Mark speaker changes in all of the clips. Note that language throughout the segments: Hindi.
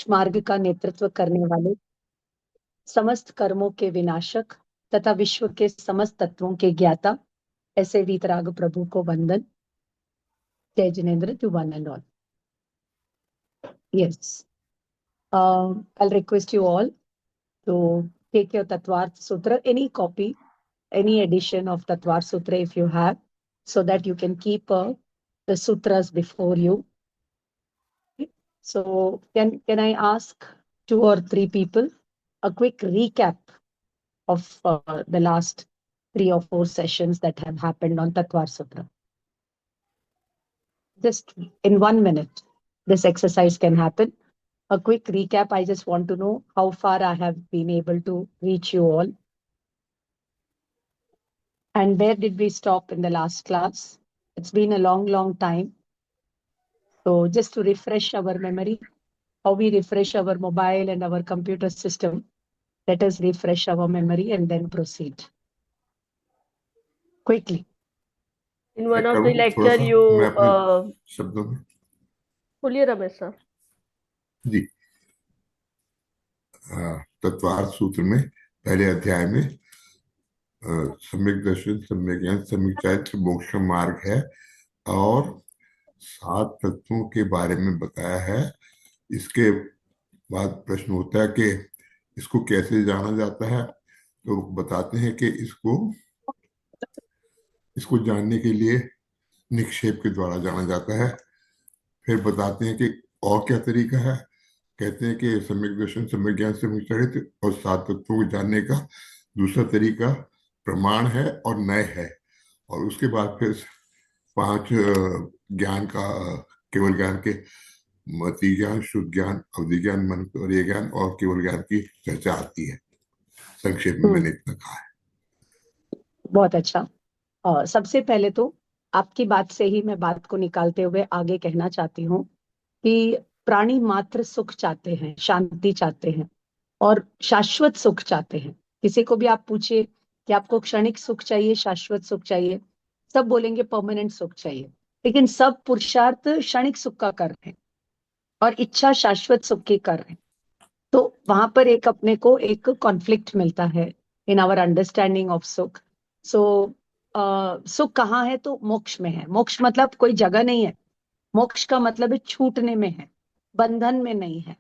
Speaker 1: मार्ग का नेतृत्व करने वाले, समस्त कर्मों के विनाशक तथा विश्व के समस्त तत्वों के ज्ञाता ऐसे वीतराग प्रभु को वंदन। जय Jinendra to one and all. Yes. I'll request you all to take your Tatvarth Sutra, any copy, any edition of Tatvarth Sutra if you have, so that you can keep the sutras before you. So can I ask 2 or 3 people a quick recap of the last 3 or 4 sessions that have happened on Tatvar Sutra? Just in 1 minute, this exercise can happen. A quick recap. I just want to know how far I have been able to reach you all. And where did we stop in the last class? It's been a long time. So just to refresh our memory, how we refresh our mobile and our computer system, let us refresh our memory and then proceed. Quickly.
Speaker 2: In one of the lecture you
Speaker 3: शब्दों में
Speaker 2: बोलिए रमेश सर
Speaker 3: जी। तत्वार्थ सूत्र में पहले अध्याय में सम्यक दर्शन, सम्यक ज्ञान, सम्यक चारित्र, मोक्ष का मार्ग है और 7 तत्वों के बारे में बताया है। इसके बाद प्रश्न होता है कि इसको कैसे जाना जाता है, तो बताते हैं कि इसको जानने के लिए निक्षेप के द्वारा जाना जाता है। फिर बताते हैं कि और क्या तरीका है। कहते हैं कि सम्यक दर्शन, सम्यक ज्ञान, सम्यक चारित्र और 7 तत्वों को जानने का दूसरा तरीका प्रमाण है और नय है। और उसके बाद फिर 5 ज्ञान का, केवल ज्ञान के मति ज्ञान, शुद्ध ज्ञान, अवधि ज्ञान, मनोतत्व ज्ञान और केवल ज्ञान की चर्चा आती है। संक्षेप में मैंने इतना कहा है।
Speaker 1: बहुत अच्छा। सबसे पहले तो आपकी बात से ही मैं बात को निकालते हुए आगे कहना चाहती हूँ कि प्राणी मात्र सुख चाहते हैं, शांति चाहते हैं और शाश्वत सुख चाहते हैं। किसी को भी आप पूछिए कि आपको क्षणिक सुख चाहिए, शाश्वत सुख चाहिए, सब बोलेंगे परमानेंट सुख चाहिए। लेकिन सब पुरुषार्थ क्षणिक सुख का कर रहे हैं और इच्छा शाश्वत सुख की कर रहे हैं। तो वहां पर एक अपने को एक कॉन्फ्लिक्ट मिलता है इन आवर अंडरस्टैंडिंग ऑफ सुख। सो सुख कहाँ है? तो मोक्ष में है। मोक्ष मतलब कोई जगह नहीं है। मोक्ष का मतलब है छूटने में है, बंधन में नहीं है।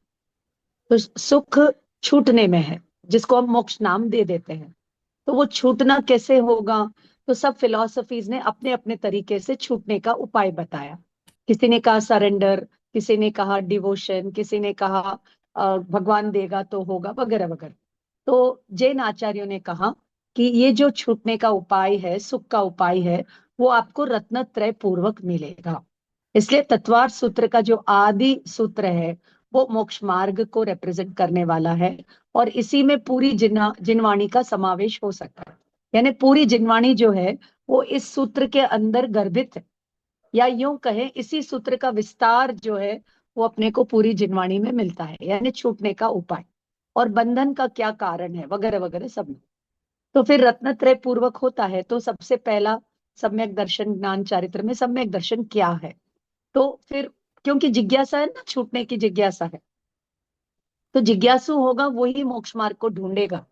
Speaker 1: तो सुख छूटने में है, जिसको हम मोक्ष नाम दे देते हैं। तो वो छूटना कैसे होगा? तो सब फिलॉसफीज ने अपने अपने तरीके से छूटने का उपाय बताया। किसी ने कहा सरेंडर, किसी ने कहा डिवोशन, किसी ने कहा भगवान देगा तो होगा, वगैरह वगैरह। तो जैन आचार्यों ने कहा कि ये जो छूटने का उपाय है, सुख का उपाय है, वो आपको रत्नत्रय पूर्वक मिलेगा। इसलिए तत्वार्थ सूत्र का जो आदि सूत्र है वो मोक्ष मार्ग को रिप्रेजेंट करने वाला है और इसी में पूरी जिनवाणी का समावेश हो सकता है। यानी पूरी जिनवाणी जो है वो इस सूत्र के अंदर गर्भित है, या यूं कहें इसी सूत्र का विस्तार जो है वो अपने को पूरी जिनवाणी में मिलता है। यानी छूटने का उपाय और बंधन का क्या कारण है, वगैरह वगैरह सब। तो फिर रत्नत्रय पूर्वक होता है। तो सबसे पहला सम्यक दर्शन ज्ञान चारित्र में सम्यक दर्शन क्या है? तो फिर क्योंकि जिज्ञासा है ना, छूटने की जिज्ञासा है, तो जिज्ञासु होगा वही मोक्ष मार्ग को ढूंढेगा।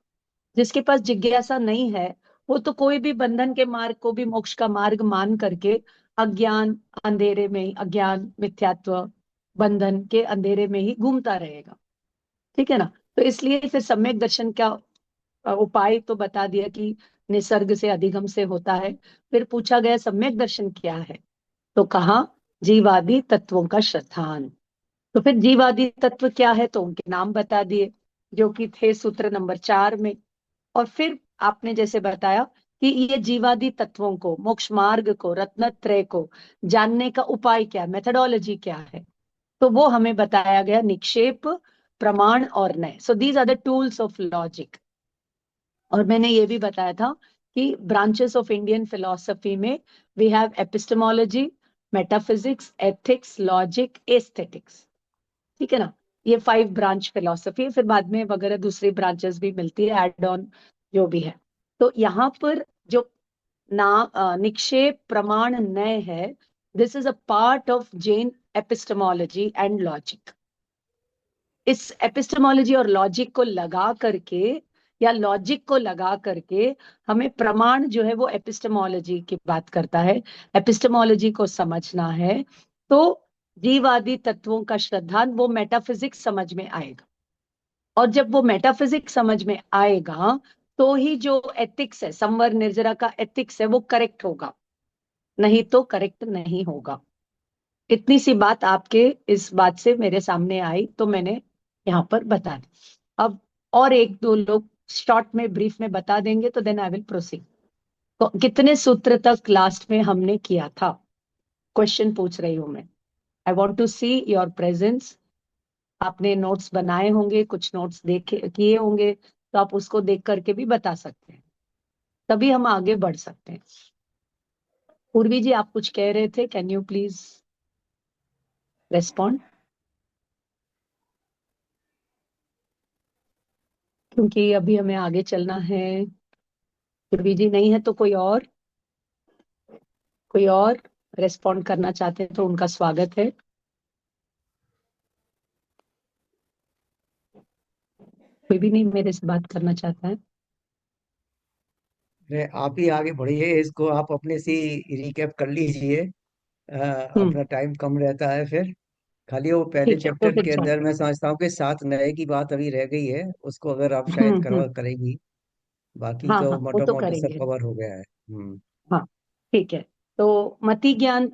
Speaker 1: जिसके पास जिज्ञासा नहीं है वो तो कोई भी बंधन के मार्ग को भी मोक्ष का मार्ग मान करके अज्ञान अंधेरे में, अज्ञान मिथ्यात्व बंधन के अंधेरे में ही घूमता रहेगा। ठीक है ना? तो इसलिए फिर सम्यक दर्शन का उपाय तो बता दिया कि निसर्ग से अधिगम से होता है। फिर पूछा गया सम्यक दर्शन क्या है? तो कहा जीवादि तत्वों का श्रद्धान। तो फिर जीवादि तत्व क्या है? तो उनके नाम बता दिए जो कि थे सूत्र नंबर 4 में। और फिर आपने जैसे बताया कि ये जीवादि तत्वों को, मोक्ष मार्ग को, रत्नत्रय को जानने का उपाय क्या, मेथडोलॉजी क्या है? तो वो हमें बताया गया निक्षेप, प्रमाण और नय। So these are the tools of logic. और मैंने ये भी बताया था कि ब्रांचेस ऑफ इंडियन फिलोसफी में we have epistemology, metaphysics, ethics, logic, aesthetics. ठीक है ना? ये 5 ब्रांच फिलोसफी है। फिर बाद में वगैरह दूसरी ब्रांचेस भी मिलती है, एड ऑन जो भी है। तो यहाँ पर जो निक्षेप, प्रमाण, नय है, this is a part of Jain epistemology and logic. इस एपिस्टेमोलॉजी और लॉजिक को लगा करके या लॉजिक को लगा करके हमें प्रमाण जो है वो एपिस्टेमोलॉजी की बात करता है, एपिस्टेमोलॉजी को समझना है। तो जीवादि तत्वों का श्रद्धांत वो मेटाफिजिक्स समझ में आएगा, और जब वो मेटाफिजिक्स समझ में आएगा तो ही जो एथिक्स है, संवर निर्जरा का एथिक्स है, वो करेक्ट होगा, नहीं तो करेक्ट नहीं होगा। इतनी सी बात आपके इस बात से मेरे सामने आई तो मैंने यहाँ पर बता दी। अब और एक दो लोग शॉर्ट में ब्रीफ में बता देंगे तो देन आई विल प्रोसीड। तो कितने सूत्र तक लास्ट में हमने किया था, क्वेश्चन पूछ रही हूं मैं। I want to see your presence. आपने नोट्स बनाए होंगे, कुछ नोट्स देखे किए होंगे, तो आप उसको देख करके भी बता सकते हैं, तभी हम आगे बढ़ सकते हैं। पूर्वी जी आप कुछ कह रहे थे, कैन यू प्लीज रेस्पॉन्ड? क्योंकि अभी हमें आगे चलना है। पूर्वी जी नहीं है तो कोई और रेस्पॉन्ड करना चाहते हैं तो उनका स्वागत है। कोई भी नहीं मेरे से बात करना चाहता है।
Speaker 4: अरे आप ही आगे बढ़िए, इसको आप अपने से रिकैप कर लीजिए। अपना टाइम कम रहता है फिर। खाली वो पहले
Speaker 1: ठीक है तो
Speaker 4: चैप्टर
Speaker 1: फिर
Speaker 4: के अंदर मैं समझता हूँ कि 7 नए की बात अभी रह गई है, उसको अगर आप शायद
Speaker 1: हम्म।
Speaker 4: करेंगी। बाकी
Speaker 1: हाँ
Speaker 4: तो
Speaker 1: हाँ वो
Speaker 4: मोटा
Speaker 1: तो
Speaker 4: मोटा सब
Speaker 1: करेंगे।
Speaker 4: कवर हो गया है। हम्म।
Speaker 1: हाँ ठीक है। तो मति ज्ञान,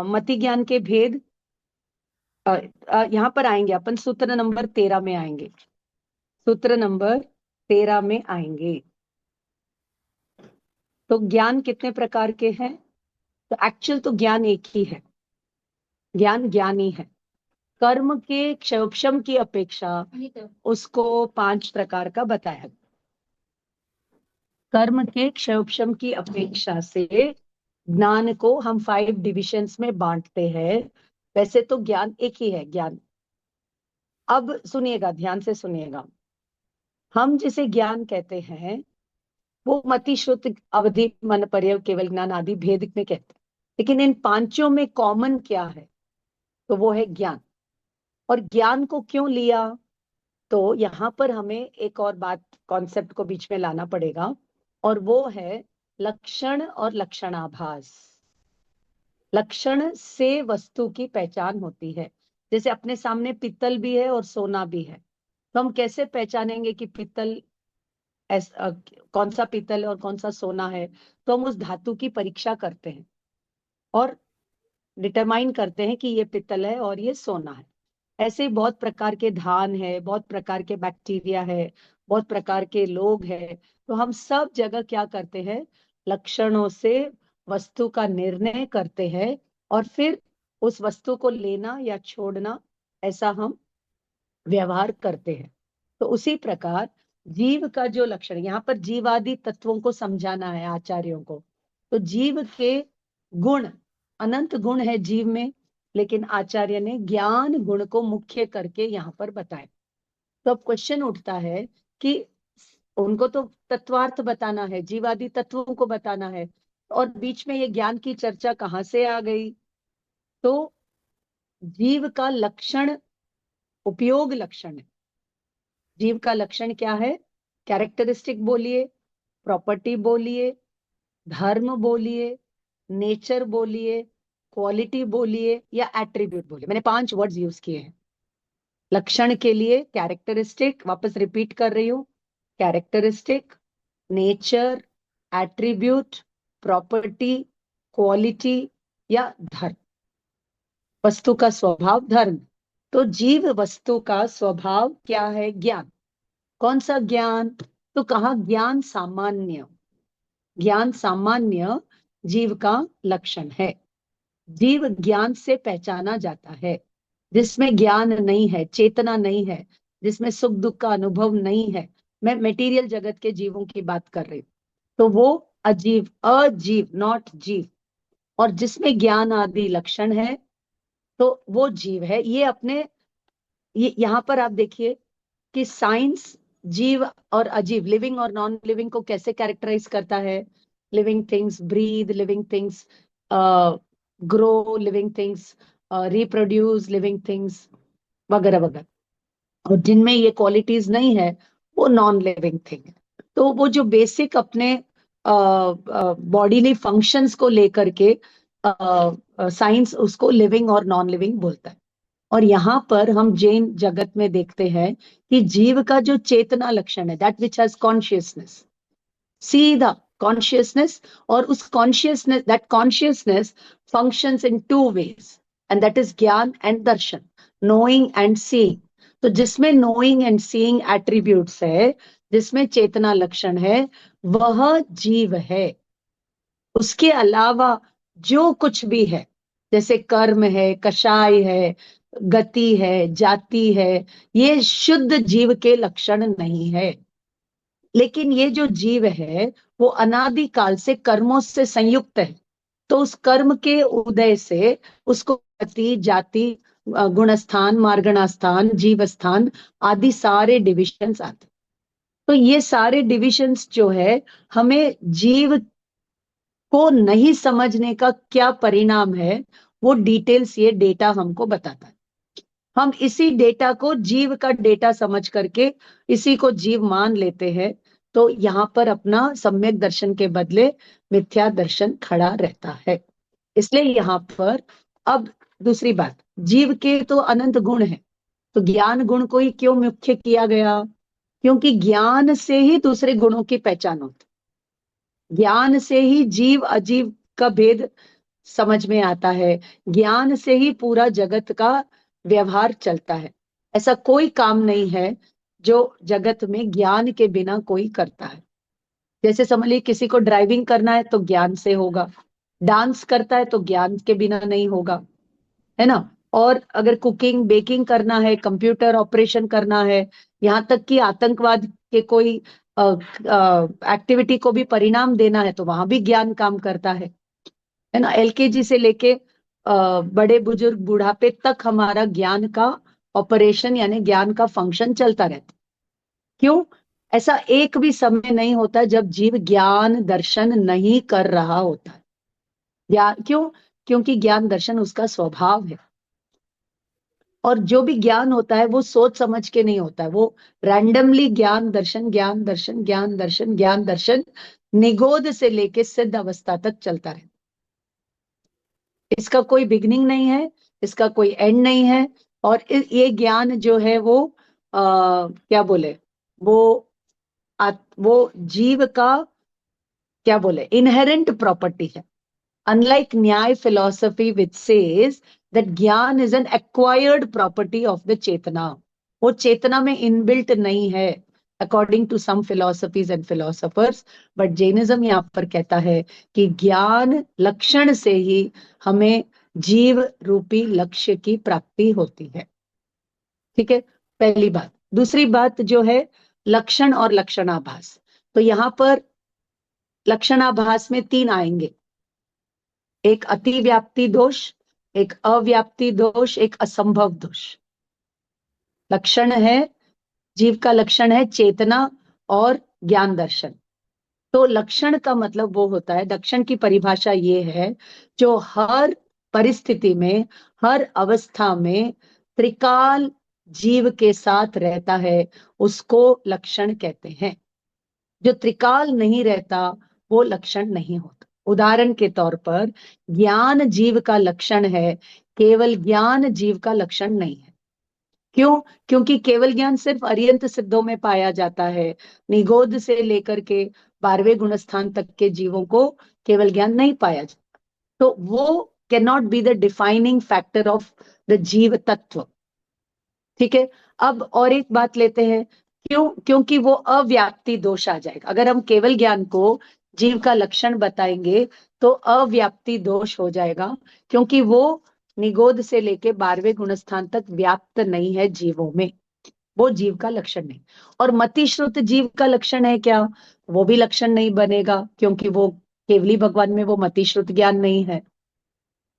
Speaker 1: मति ज्ञान के भेद यहाँ पर आएंगे अपन, सूत्र नंबर 13 में आएंगे, सूत्र नंबर 13 में आएंगे। तो ज्ञान कितने प्रकार के हैं? तो एक्चुअल तो ज्ञान एक ही है, ज्ञान ज्ञानी है। कर्म के क्षयोपशम की अपेक्षा उसको 5 प्रकार का बताया। कर्म के क्षयोपशम की अपेक्षा से ज्ञान को हम 5 डिविजन्स में बांटते हैं। वैसे तो ज्ञान एक ही है, ज्ञान। अब सुनिएगा, ध्यान से सुनिएगा। हम जिसे ज्ञान कहते हैं वो मति श्रुति अवधि मन पर्यव केवल ज्ञान आदि भेद में कहते हैं, लेकिन इन पांचों में कॉमन क्या है? तो वो है ज्ञान। और ज्ञान को क्यों लिया? तो यहाँ पर हमें एक और बात, कॉन्सेप्ट को बीच में लाना पड़ेगा, और वो है लक्षण और लक्षणाभास। लक्षण से वस्तु की पहचान होती है। जैसे अपने सामने पित्तल भी है और सोना भी है, तो हम कैसे पहचानेंगे कि पित्तल कौन सा पित्तल है और कौन सा सोना है? तो हम उस धातु की परीक्षा करते हैं और डिटरमाइन करते हैं कि ये पित्तल है और ये सोना है। ऐसे ही बहुत प्रकार के धान है, बहुत प्रकार के बैक्टीरिया है, बहुत प्रकार के लोग हैं। तो हम सब जगह क्या करते हैं? लक्षणों से वस्तु का निर्णय करते हैं और फिर उस वस्तु को लेना या छोड़ना, ऐसा हम व्यवहार करते हैं। तो उसी प्रकार जीव का जो लक्षण, यहाँ पर जीवादि तत्वों को समझाना है आचार्यों को। तो जीव के गुण, अनंत गुण है जीव में, लेकिन आचार्य ने ज्ञान गुण को मुख्य करके यहाँ पर बताया। तो अब क्वेश्चन उठता है कि उनको तो तत्वार्थ बताना है, जीवादि तत्वों को बताना है, और बीच में ये ज्ञान की चर्चा कहाँ से आ गई? तो जीव का लक्षण उपयोग लक्षण है। जीव का लक्षण क्या है? कैरेक्टरिस्टिक बोलिए, प्रॉपर्टी बोलिए, धर्म बोलिए, नेचर बोलिए, क्वालिटी बोलिए या एट्रीब्यूट बोलिए। मैंने 5 वर्ड्स यूज किए हैं लक्षण के लिए। कैरेक्टरिस्टिक, वापस रिपीट कर रही हूं, characteristic, nature, attribute, property, quality या धर्म। वस्तु का स्वभाव, धर्म। तो जीव वस्तु का स्वभाव क्या है? ज्ञान। कौन सा ज्ञान? तो कहा ज्ञान सामान्य। ज्ञान सामान्य जीव का लक्षण है। जीव ज्ञान से पहचाना जाता है। जिसमें ज्ञान नहीं है, चेतना नहीं है, जिसमें सुख दुख का अनुभव नहीं है, मैं मेटीरियल जगत के जीवों की बात कर रही हूँ, तो वो अजीव, अजीव, नॉट जीव। और जिसमें ज्ञान आदि लक्षण है तो वो जीव है। ये अपने, ये यहाँ पर आप देखिए कि साइंस जीव और अजीव, लिविंग और नॉन लिविंग को कैसे कैरेक्टराइज करता है। Living things breathe, living things grow, living things reproduce, living things वगैरह वगैरह। और जिनमें ये क्वालिटीज नहीं है वो नॉन लिविंग थिंग है। तो वो जो बेसिक अपने बॉडीली फंक्शंस को लेकर के साइंस उसको लिविंग और नॉन लिविंग बोलता है। और यहाँ पर हम जैन जगत में देखते हैं कि जीव का जो चेतना लक्षण है, दैट विच हैज कॉन्शियसनेस, सीधा कॉन्शियसनेस, और उस consciousness, that consciousness functions in two ways, and that is ज्ञान एंड दर्शन, नोइंग एंड सीइंग। तो जिसमें नोइंग एंड सीइंग एट्रीब्यूट्स है, जिसमें चेतना लक्षण है, वह जीव है। उसके अलावा जो कुछ भी है, जैसे कर्म है, कषाय है, गति है, जाति है, ये शुद्ध जीव के लक्षण नहीं है। लेकिन ये जो जीव है वो अनादि काल से कर्मों से संयुक्त है। तो उस कर्म के उदय से उसको गति, जाति, गुणस्थान, मार्गणास्थान, जीवस्थान आदि सारे डिविजन्स आते। तो ये सारे डिविजन्स जो है, हमें जीव को नहीं समझने का क्या परिणाम है, वो डिटेल्स ये डेटा हमको बताता है। हम इसी डेटा को जीव का डेटा समझ करके इसी को जीव मान लेते हैं। तो यहाँ पर अपना सम्यक दर्शन के बदले मिथ्या दर्शन खड़ा रहता है। इसलिए यहाँ पर अब दूसरी बात, जीव के तो अनंत गुण है, तो ज्ञान गुण को ही क्यों मुख्य किया गया? क्योंकि ज्ञान से ही दूसरे गुणों की पहचान होती, ज्ञान से ही जीव अजीव का भेद समझ में आता है, ज्ञान से ही पूरा जगत का व्यवहार चलता है। ऐसा कोई काम नहीं है जो जगत में ज्ञान के बिना कोई करता है। जैसे समझ लीजिए किसी को ड्राइविंग करना है तो ज्ञान से होगा, डांस करता है तो ज्ञान के बिना नहीं होगा, है ना। और अगर कुकिंग बेकिंग करना है, कंप्यूटर ऑपरेशन करना है, यहाँ तक कि आतंकवाद के कोई एक्टिविटी को भी परिणाम देना है, तो वहां भी ज्ञान काम करता है ना। एलकेजी से लेके बड़े बुजुर्ग बुढ़ापे तक हमारा ज्ञान का ऑपरेशन यानी ज्ञान का फंक्शन चलता रहता। क्यों? ऐसा एक भी समय नहीं होता जब जीव ज्ञान दर्शन नहीं कर रहा होता है। क्यों? क्योंकि ज्ञान दर्शन उसका स्वभाव है। और जो भी ज्ञान होता है वो सोच समझ के नहीं होता है, वो रैंडमली ज्ञान दर्शन, ज्ञान दर्शन, ज्ञान दर्शन, ज्ञान दर्शन निगोद से लेके सिद्ध अवस्था तक चलता रहता। इसका कोई बिगनिंग नहीं है, इसका कोई एंड नहीं है। और ये ज्ञान जो है वो क्या बोले, वो वो जीव का क्या बोले इनहेरेंट प्रॉपर्टी है। Unlike Nyaya philosophy which says that ज्ञान is an acquired property of the चेतना, वो चेतना में इनबिल्ट नहीं है according to some philosophies and philosophers. But Jainism यहाँ पर कहता है कि ज्ञान लक्षण से ही हमें जीव रूपी लक्ष्य की प्राप्ति होती है। ठीक है, पहली बात। दूसरी बात जो है लक्षण और लक्षणाभास। तो यहाँ पर लक्षणाभास में तीन आएंगे, एक अतिव्याप्ति दोष, एक अव्याप्ति दोष, एक असंभव दोष। लक्षण है, जीव का लक्षण है चेतना और ज्ञान दर्शन। तो लक्षण का मतलब वो होता है, लक्षण की परिभाषा ये है, जो हर परिस्थिति में, हर अवस्था में त्रिकाल जीव के साथ रहता है, उसको लक्षण कहते हैं। जो त्रिकाल नहीं रहता वो लक्षण नहीं होता। उदाहरण के तौर पर ज्ञान जीव का लक्षण है, केवल ज्ञान जीव का लक्षण नहीं है। क्यों? क्योंकि केवल ज्ञान सिर्फ अर्यंत सिद्धों में पाया जाता है। निगोद से लेकर के 12वें गुणस्थान तक के जीवों को केवल ज्ञान नहीं पाया जाता। तो वो can not be the defining factor of the जीव तत्व। ठीक है, अब और एक बात लेते हैं। क्यों? क्योंकि वो अव्याप्ति दोष आ जाएगा। अगर हम केवल ज्ञान को जीव का लक्षण बताएंगे तो अव्याप्ति दोष हो जाएगा, क्योंकि वो निगोद से लेके 12वें गुणस्थान तक व्याप्त नहीं है जीवों में, वो जीव का लक्षण नहीं। और मतिश्रुत जीव का लक्षण है क्या? वो भी लक्षण नहीं बनेगा, क्योंकि वो केवली भगवान में वो मतिश्रुत ज्ञान नहीं है।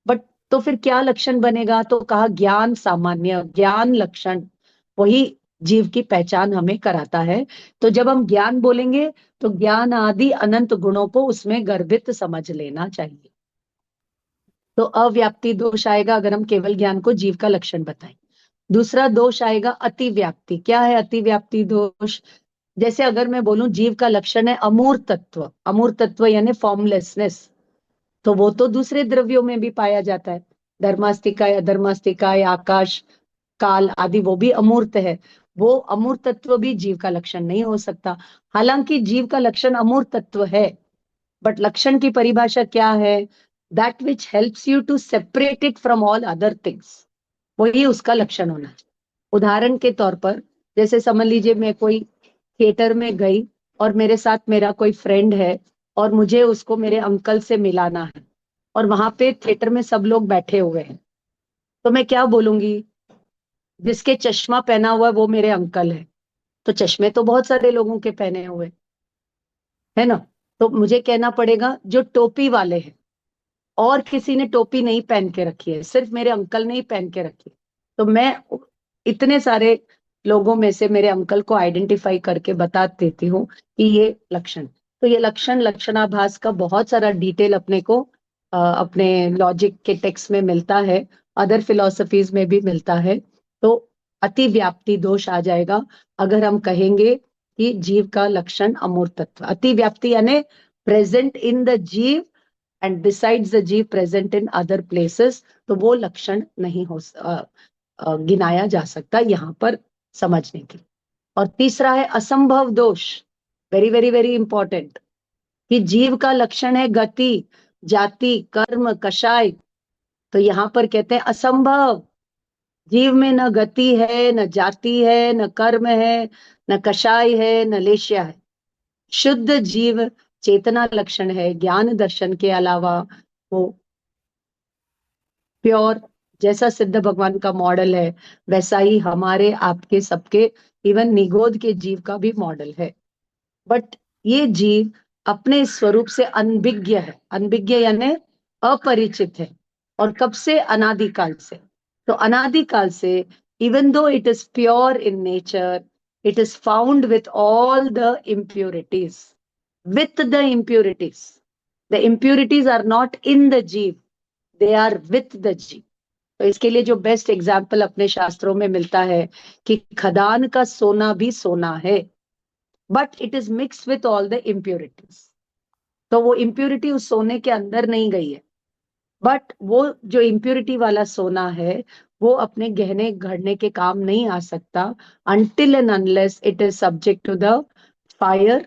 Speaker 1: बट तो फिर क्या लक्षण बनेगा? तो कहा ज्ञान सामान्य, ज्ञान लक्षण वही जीव की पहचान हमें कराता है। तो जब हम ज्ञान बोलेंगे तो ज्ञान आदि अनंत गुणों को उसमें गर्भित समझ लेना चाहिए। तो अव्याप्ति दोष आएगा अगर हम केवल ज्ञान को जीव का लक्षण बताएं। दूसरा दोष आएगा अतिव्याप्ति। क्या है अतिव्याप्ति दोष? जैसे अगर मैं बोलूं जीव का लक्षण है अमूर्त तत्व यानी फॉर्मलेसनेस, तो वो तो दूसरे द्रव्यों में भी पाया जाता है। धर्मास्तिका, अधर्मास्तिका, आकाश, काल आदि वो भी अमूर्त है। वो अमूर्त तत्व भी जीव का लक्षण नहीं हो सकता। हालांकि जीव का लक्षण अमूर्त तत्व है, बट लक्षण की परिभाषा क्या है? That which helps you to separate it from all other things, वही उसका लक्षण होना चाहिए। उदाहरण के तौर पर जैसे समझ लीजिए मैं कोई थिएटर में गई और मेरे साथ मेरा कोई फ्रेंड है और मुझे उसको मेरे अंकल से मिलाना है, और वहां पे थिएटर में सब लोग बैठे हुए हैं, तो मैं क्या बोलूंगी? जिसके चश्मा पहना हुआ है वो मेरे अंकल है। तो चश्मे तो बहुत सारे लोगों के पहने हुए, है ना? तो मुझे कहना पड़ेगा जो टोपी वाले हैं, और किसी ने टोपी नहीं पहन के रखी है, सिर्फ मेरे अंकल ने ही पहन के रखी है। तो मैं इतने सारे लोगों में से मेरे अंकल को आइडेंटिफाई करके बता देती हूँ कि ये लक्षण। तो ये लक्षण, लक्षणाभास का बहुत सारा डिटेल अपने को अपने लॉजिक के टेक्स्ट में मिलता है, अदर फिलोसफीज में भी मिलता है। तो अतिव्याप्ति दोष आ जाएगा अगर हम कहेंगे कि जीव का लक्षण अमूर्त तत्व। अतिव्याप्ति यानी प्रेजेंट इन द जीव एंड बिसाइड्स द जीव प्रेजेंट इन अदर प्लेसेस, तो वो लक्षण नहीं हो गिनाया जा सकता यहाँ पर समझने के लिए। और तीसरा है असंभव दोष, वेरी वेरी वेरी इंपॉर्टेंट, कि जीव का लक्षण है गति, जाति, कर्म, कषाय। तो यहाँ पर कहते हैं असंभव, जीव में न गति है, न जाति है, न कर्म है, न कषाय है, न लेश्या है। शुद्ध जीव चेतना लक्षण है, ज्ञान दर्शन के अलावा वो प्योर, जैसा सिद्ध भगवान का मॉडल है वैसा ही हमारे आपके सबके, इवन निगोद के जीव का भी मॉडल है। बट ये जीव अपने स्वरूप से अनभिज्ञ है। अनभिज्ञ यानी अपरिचित है। और कब से? अनादिकाल से। तो अनादिकाल से even though it is pure in nature, it is found with all the impurities, with the impurities. The impurities are not in the जीव, they are with the जीव। तो इसके लिए जो बेस्ट एग्जाम्पल अपने शास्त्रों में मिलता है कि खदान का सोना भी सोना है, but it is mix with all the impurities। तो वो impurity उस सोने के अंदर नहीं गई है, बट वो जो impurity वाला सोना है वो अपने गहने घड़ने के काम नहीं आ सकता until and unless it is subject to the fire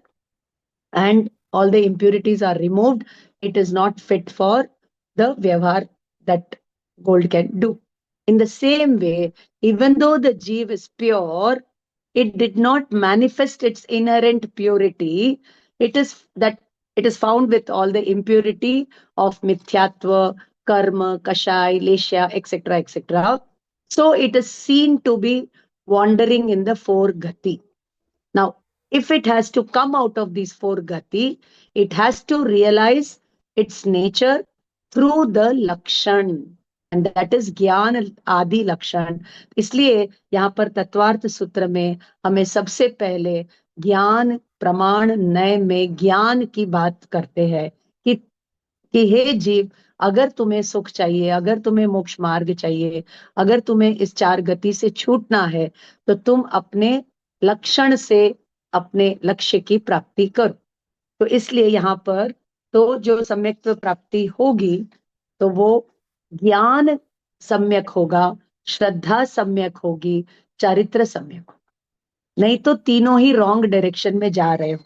Speaker 1: and all the impurities are removed. It is not fit for the vyavhar that gold can do. In the same way, even though the jeev is pure, it did not manifest its inherent purity. It is that it is found with all the impurity of mithyatva, karma, kashai, leshya, etc., etc. So it is seen to be wandering in the four gati. Now, if it has to come out of these four gati, it has to realize its nature through the lakshan, and that is ज्ञान आदि लक्षण। इसलिए यहाँ पर तत्वार्थ सूत्र में हमें सबसे पहले ज्ञान प्रमाण नय में ज्ञान की बात करते हैं कि हे जीव, अगर तुम्हें सुख चाहिए, अगर तुम्हें मोक्ष मार्ग चाहिए, अगर तुम्हें इस चार गति से छूटना है, तो तुम अपने लक्षण से अपने लक्ष्य की प्राप्ति करो। तो इसलिए यहाँ पर तो जो सम्यक्त्व प्राप्ति होगी तो वो ज्ञान सम्यक होगा, श्रद्धा सम्यक होगी, चारित्र सम्यक होगा, नहीं तो तीनों ही रॉन्ग डायरेक्शन में जा रहे हो।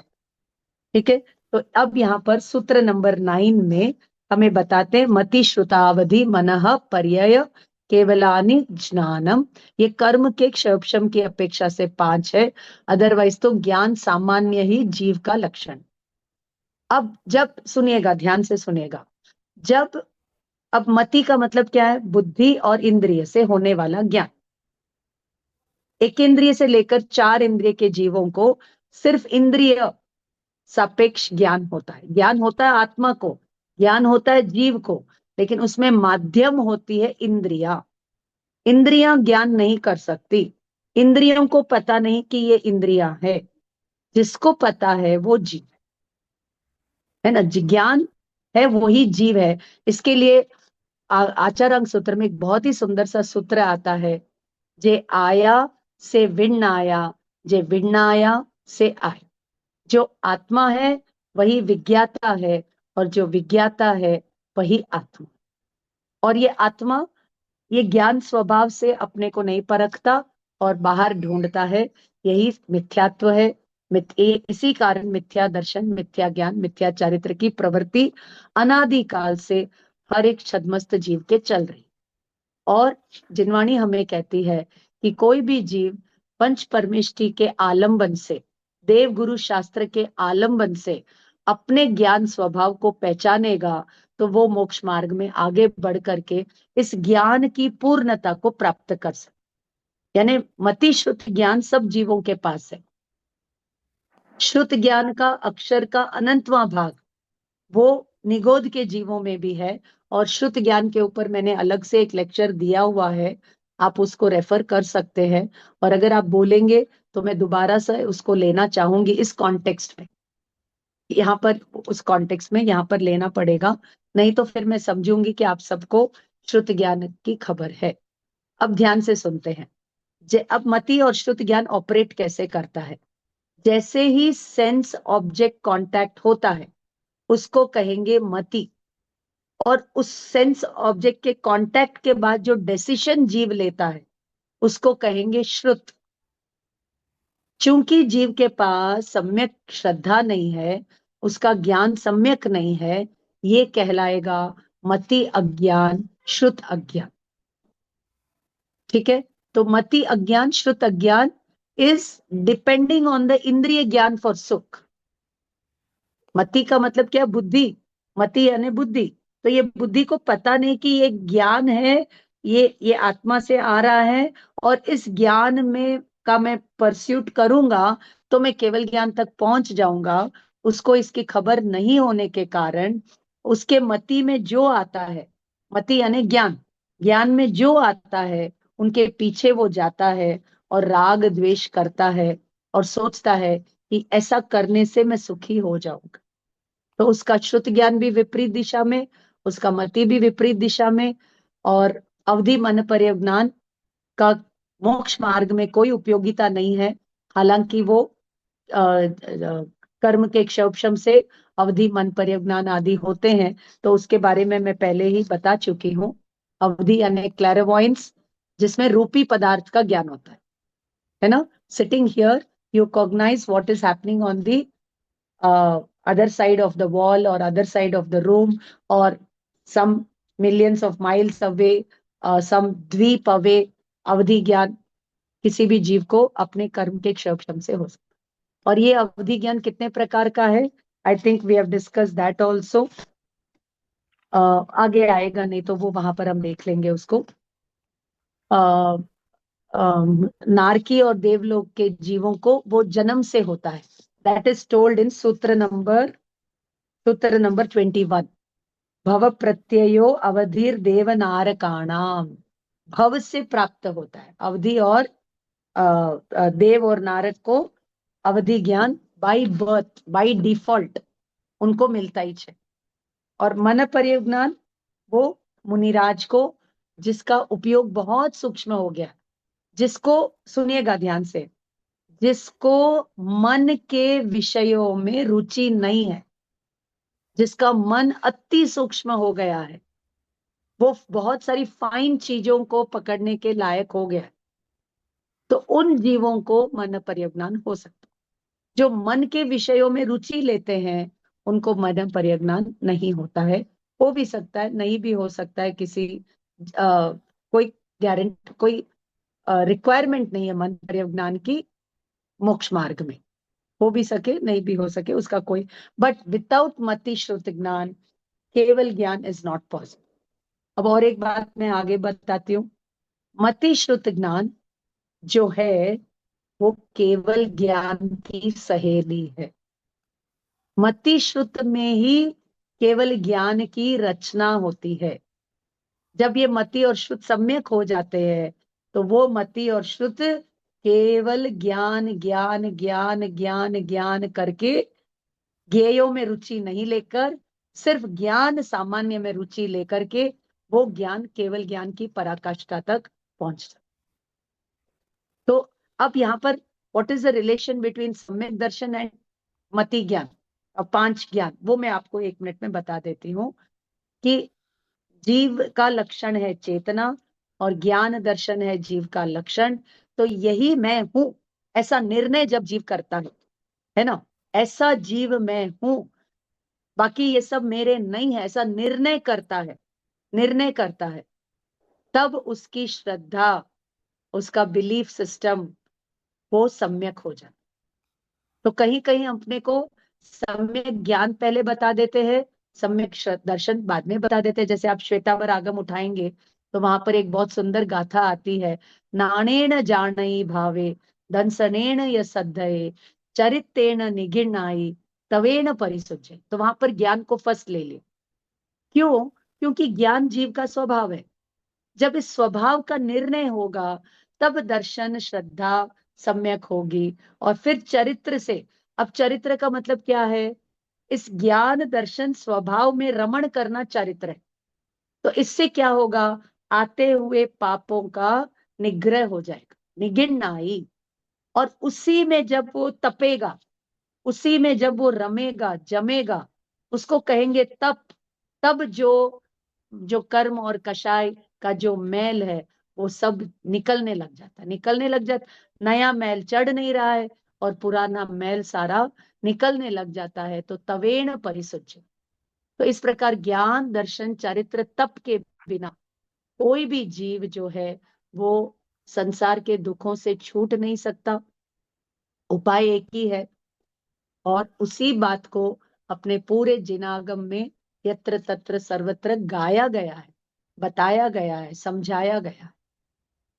Speaker 1: ठीक है? तो अब यहाँ पर सूत्र नंबर 9 में हमें बताते हैं मति श्रुतावधि मनः पर्यय केवलानि ज्ञानम। ये कर्म के क्षयक्षम की अपेक्षा से 5 है, अदरवाइज तो ज्ञान सामान्य ही जीव का लक्षण। अब जब सुनिएगा, ध्यान से सुनिएगा, जब अब मति का मतलब क्या है? बुद्धि और इंद्रिय से होने वाला ज्ञान। एक इंद्रिय से लेकर 4 इंद्रिय के जीवों को सिर्फ इंद्रिय सापेक्ष ज्ञान होता है। ज्ञान होता है आत्मा को, ज्ञान होता है जीव को, लेकिन उसमें माध्यम होती है इंद्रिया। इंद्रियां ज्ञान नहीं कर सकती, इंद्रियों को पता नहीं कि ये इंद्रियां है। जिसको पता है वो जीव है ना, ज्ञान है वही जीव है। इसके लिए आचार्यांग सूत्र में एक बहुत ही सुंदर सा सूत्र आता है जे आया से विण्ण आया, जे विण्ण आया से आए। जो आत्मा है वही विज्ञाता है, और जो विज्ञाता है वही आत्मा। और ये आत्मा, ये ज्ञान स्वभाव से अपने को नहीं परखता और बाहर ढूंढता है। यही मिथ्यात्व है। इसी कारण मिथ्या दर्शन, मिथ्या ज्ञान, मिथ्या चरित्र की प्रवृत्ति अनादिकाल से हर एक छद्मस्त जीव के चल रही। और जिनवाणी हमें कहती है कि कोई भी जीव पंच परमेष्टि के आलंबन से, देव गुरु शास्त्र के आलंबन से अपने ज्ञान स्वभाव को पहचानेगा तो वो मोक्ष मार्ग में आगे बढ़ करके इस ज्ञान की पूर्णता को प्राप्त कर सकते। यानी मति श्रुत ज्ञान सब जीवों के पास है। श्रुत ज्ञान का, अक्षर का अनंतवां भाग वो निगोद के जीवों में भी है। और श्रुत ज्ञान के ऊपर मैंने अलग से एक लेक्चर दिया हुआ है, आप उसको रेफर कर सकते हैं। और अगर आप बोलेंगे तो मैं दोबारा से उसको लेना चाहूंगी इस कॉन्टेक्स्ट में। यहाँ पर, उस कॉन्टेक्स्ट में यहाँ पर लेना पड़ेगा, नहीं तो फिर मैं समझूंगी कि आप सबको श्रुत ज्ञान की खबर है। अब ध्यान से सुनते हैं। अब मति और श्रुत ज्ञान ऑपरेट कैसे करता है। जैसे ही सेंस ऑब्जेक्ट कांटेक्ट होता है उसको कहेंगे मति, और उस सेंस ऑब्जेक्ट के कांटेक्ट के बाद जो डिसीजन जीव लेता है उसको कहेंगे श्रुत। चूंकि जीव के पास सम्यक श्रद्धा नहीं है, उसका ज्ञान सम्यक नहीं है, ये कहलाएगा मति अज्ञान, श्रुत अज्ञान। ठीक है। तो मति अज्ञान, श्रुत अज्ञान इज डिपेंडिंग ऑन द इंद्रिय ज्ञान फॉर सुख। मति का मतलब क्या? बुद्धि। मति यानी बुद्धि। तो ये बुद्धि को पता नहीं कि ये ज्ञान है, ये आत्मा से आ रहा है, और इस ज्ञान में का मैं परस्यूट करूंगा तो मैं केवल ज्ञान तक पहुंच जाऊंगा। उसको इसकी खबर नहीं होने के कारण उसके मति में जो आता है, मति यानी ज्ञान, ज्ञान में जो आता है उनके पीछे वो जाता है और राग द्वेष करता है और सोचता है कि ऐसा करने से मैं सुखी हो जाऊंगा। तो उसका श्रुत ज्ञान भी विपरीत दिशा में, उसका मति भी विपरीत दिशा में, और अवधि मन परिज्ञान का मोक्ष मार्ग में कोई उपयोगिता नहीं है। हालांकि वो कर्म के क्षोभशम से अवधि मन परिज्ञान आदि होते हैं, तो उसके बारे में मैं पहले ही बता चुकी हूँ। अवधि यानी क्लैरवॉयंस, जिसमें रूपी पदार्थ का ज्ञान होता है ना। Sitting here you cognise what is happening on the other side of the wall or other side of the room, or some millions of miles away, some द्वीप away। अवधि ज्ञान किसी भी जीव को अपने कर्म के क्षोभशम से हो सकता। और ये अवधि ज्ञान कितने प्रकार का है, I think we have discuss that also. आगे आएगा, नहीं तो वो वहां पर हम देख लेंगे उसको। नारकी और देवलोक के जीवों को वो जन्म से होता है। दैट इज टोल्ड इन सूत्र नंबर 21। भव प्रत्ययो अवधिर देवनारकाणाम। भव से प्राप्त होता है अवधि, और देव और नारक को अवधि ज्ञान बाय बर्थ, बाय डिफॉल्ट उनको मिलता ही है। और मन परिज्ञान वो मुनिराज को, जिसका उपयोग बहुत सूक्ष्म हो गया, जिसको, सुनिएगा ध्यान से, जिसको मन के विषयों में रुचि नहीं है, जिसका मन अति सूक्ष्म हो गया है, वो बहुत सारी फाइन चीजों को पकड़ने के लायक हो गया है, तो उन जीवों को मन परिज्ञान हो सकता है। जो मन के विषयों में रुचि लेते हैं उनको मन परिज्ञान नहीं होता है। हो भी सकता है, नहीं भी हो सकता है। किसी कोई गारंटी, कोई रिक्वायरमेंट नहीं है मन परिज्ञान की मोक्ष मार्ग में। हो भी सके, नहीं भी हो सके, उसका कोई, बट विदाउट मति श्रुत ज्ञान केवल ज्ञान इज नॉट पॉसिबल। अब और एक बात मैं आगे बताती हूँ। मति श्रुत ज्ञान जो है वो केवल ज्ञान की सहेली है। मति श्रुत में ही केवल ज्ञान की रचना होती है। जब ये मति और श्रुत सम्यक हो जाते हैं तो वो मति और श्रुत केवल ज्ञान ज्ञान ज्ञान ज्ञान ज्ञान करके, ज्ञेयों में रुचि नहीं लेकर, सिर्फ ज्ञान सामान्य में रुचि लेकर के वो ज्ञान, केवल ज्ञान की पराकाष्ठा तक पहुंच सकता। अब यहाँ पर what is the relation between सम्यक दर्शन एंड मति ज्ञान और 5 ज्ञान, वो मैं आपको 1 मिनट में बता देती हूँ कि जीव का लक्षण है चेतना और ज्ञान दर्शन है जीव का लक्षण। तो यही मैं हूं, ऐसा निर्णय जब जीव करता है ना, ऐसा जीव मैं हूं, बाकी ये सब मेरे नहीं है, ऐसा निर्णय करता है, निर्णय करता है, तब उसकी श्रद्धा, उसका बिलीफ सिस्टम वो सम्यक हो जाता। तो कहीं कहीं अपने को सम्यक ज्ञान पहले बता देते हैं, सम्यक दर्शन बाद में बता देते हैं। जैसे आप श्वेतावर आगम उठाएंगे तो वहां पर एक बहुत सुंदर गाथा आती है, नाणेन जानई भावे दंसनेन य सद्धये चरितेन निगिरनाई तवेन परिसुचे। तो वहां पर ज्ञान को फर्स्ट ले ले। क्यों? क्योंकि ज्ञान जीव का स्वभाव है। जब इस स्वभाव का निर्णय होगा तब दर्शन श्रद्धा सम्यक होगी, और फिर चरित्र से। अब चरित्र का मतलब क्या है? इस ज्ञान दर्शन स्वभाव में रमण करना चरित्र है। तो इससे क्या होगा? आते हुए पापों का निग्रह हो जाएगा, निगिरनाई। और उसी में जब वो तपेगा, उसी में जब वो रमेगा जमेगा, उसको कहेंगे तप। तब जो जो कर्म और कषाय का जो मैल है वो सब निकलने लग जाता, निकलने लग जाता। नया मैल चढ़ नहीं रहा है और पुराना मैल सारा निकलने लग जाता है। तो तवेण परिसुच्य। तो इस प्रकार ज्ञान दर्शन चरित्र तप के बिना कोई भी जीव जो है वो संसार के दुखों से छूट नहीं सकता। उपाय एक ही है, और उसी बात को अपने पूरे जिनागम में यत्र तत्र सर्वत्र गाया गया है, बताया गया है, समझाया गया है।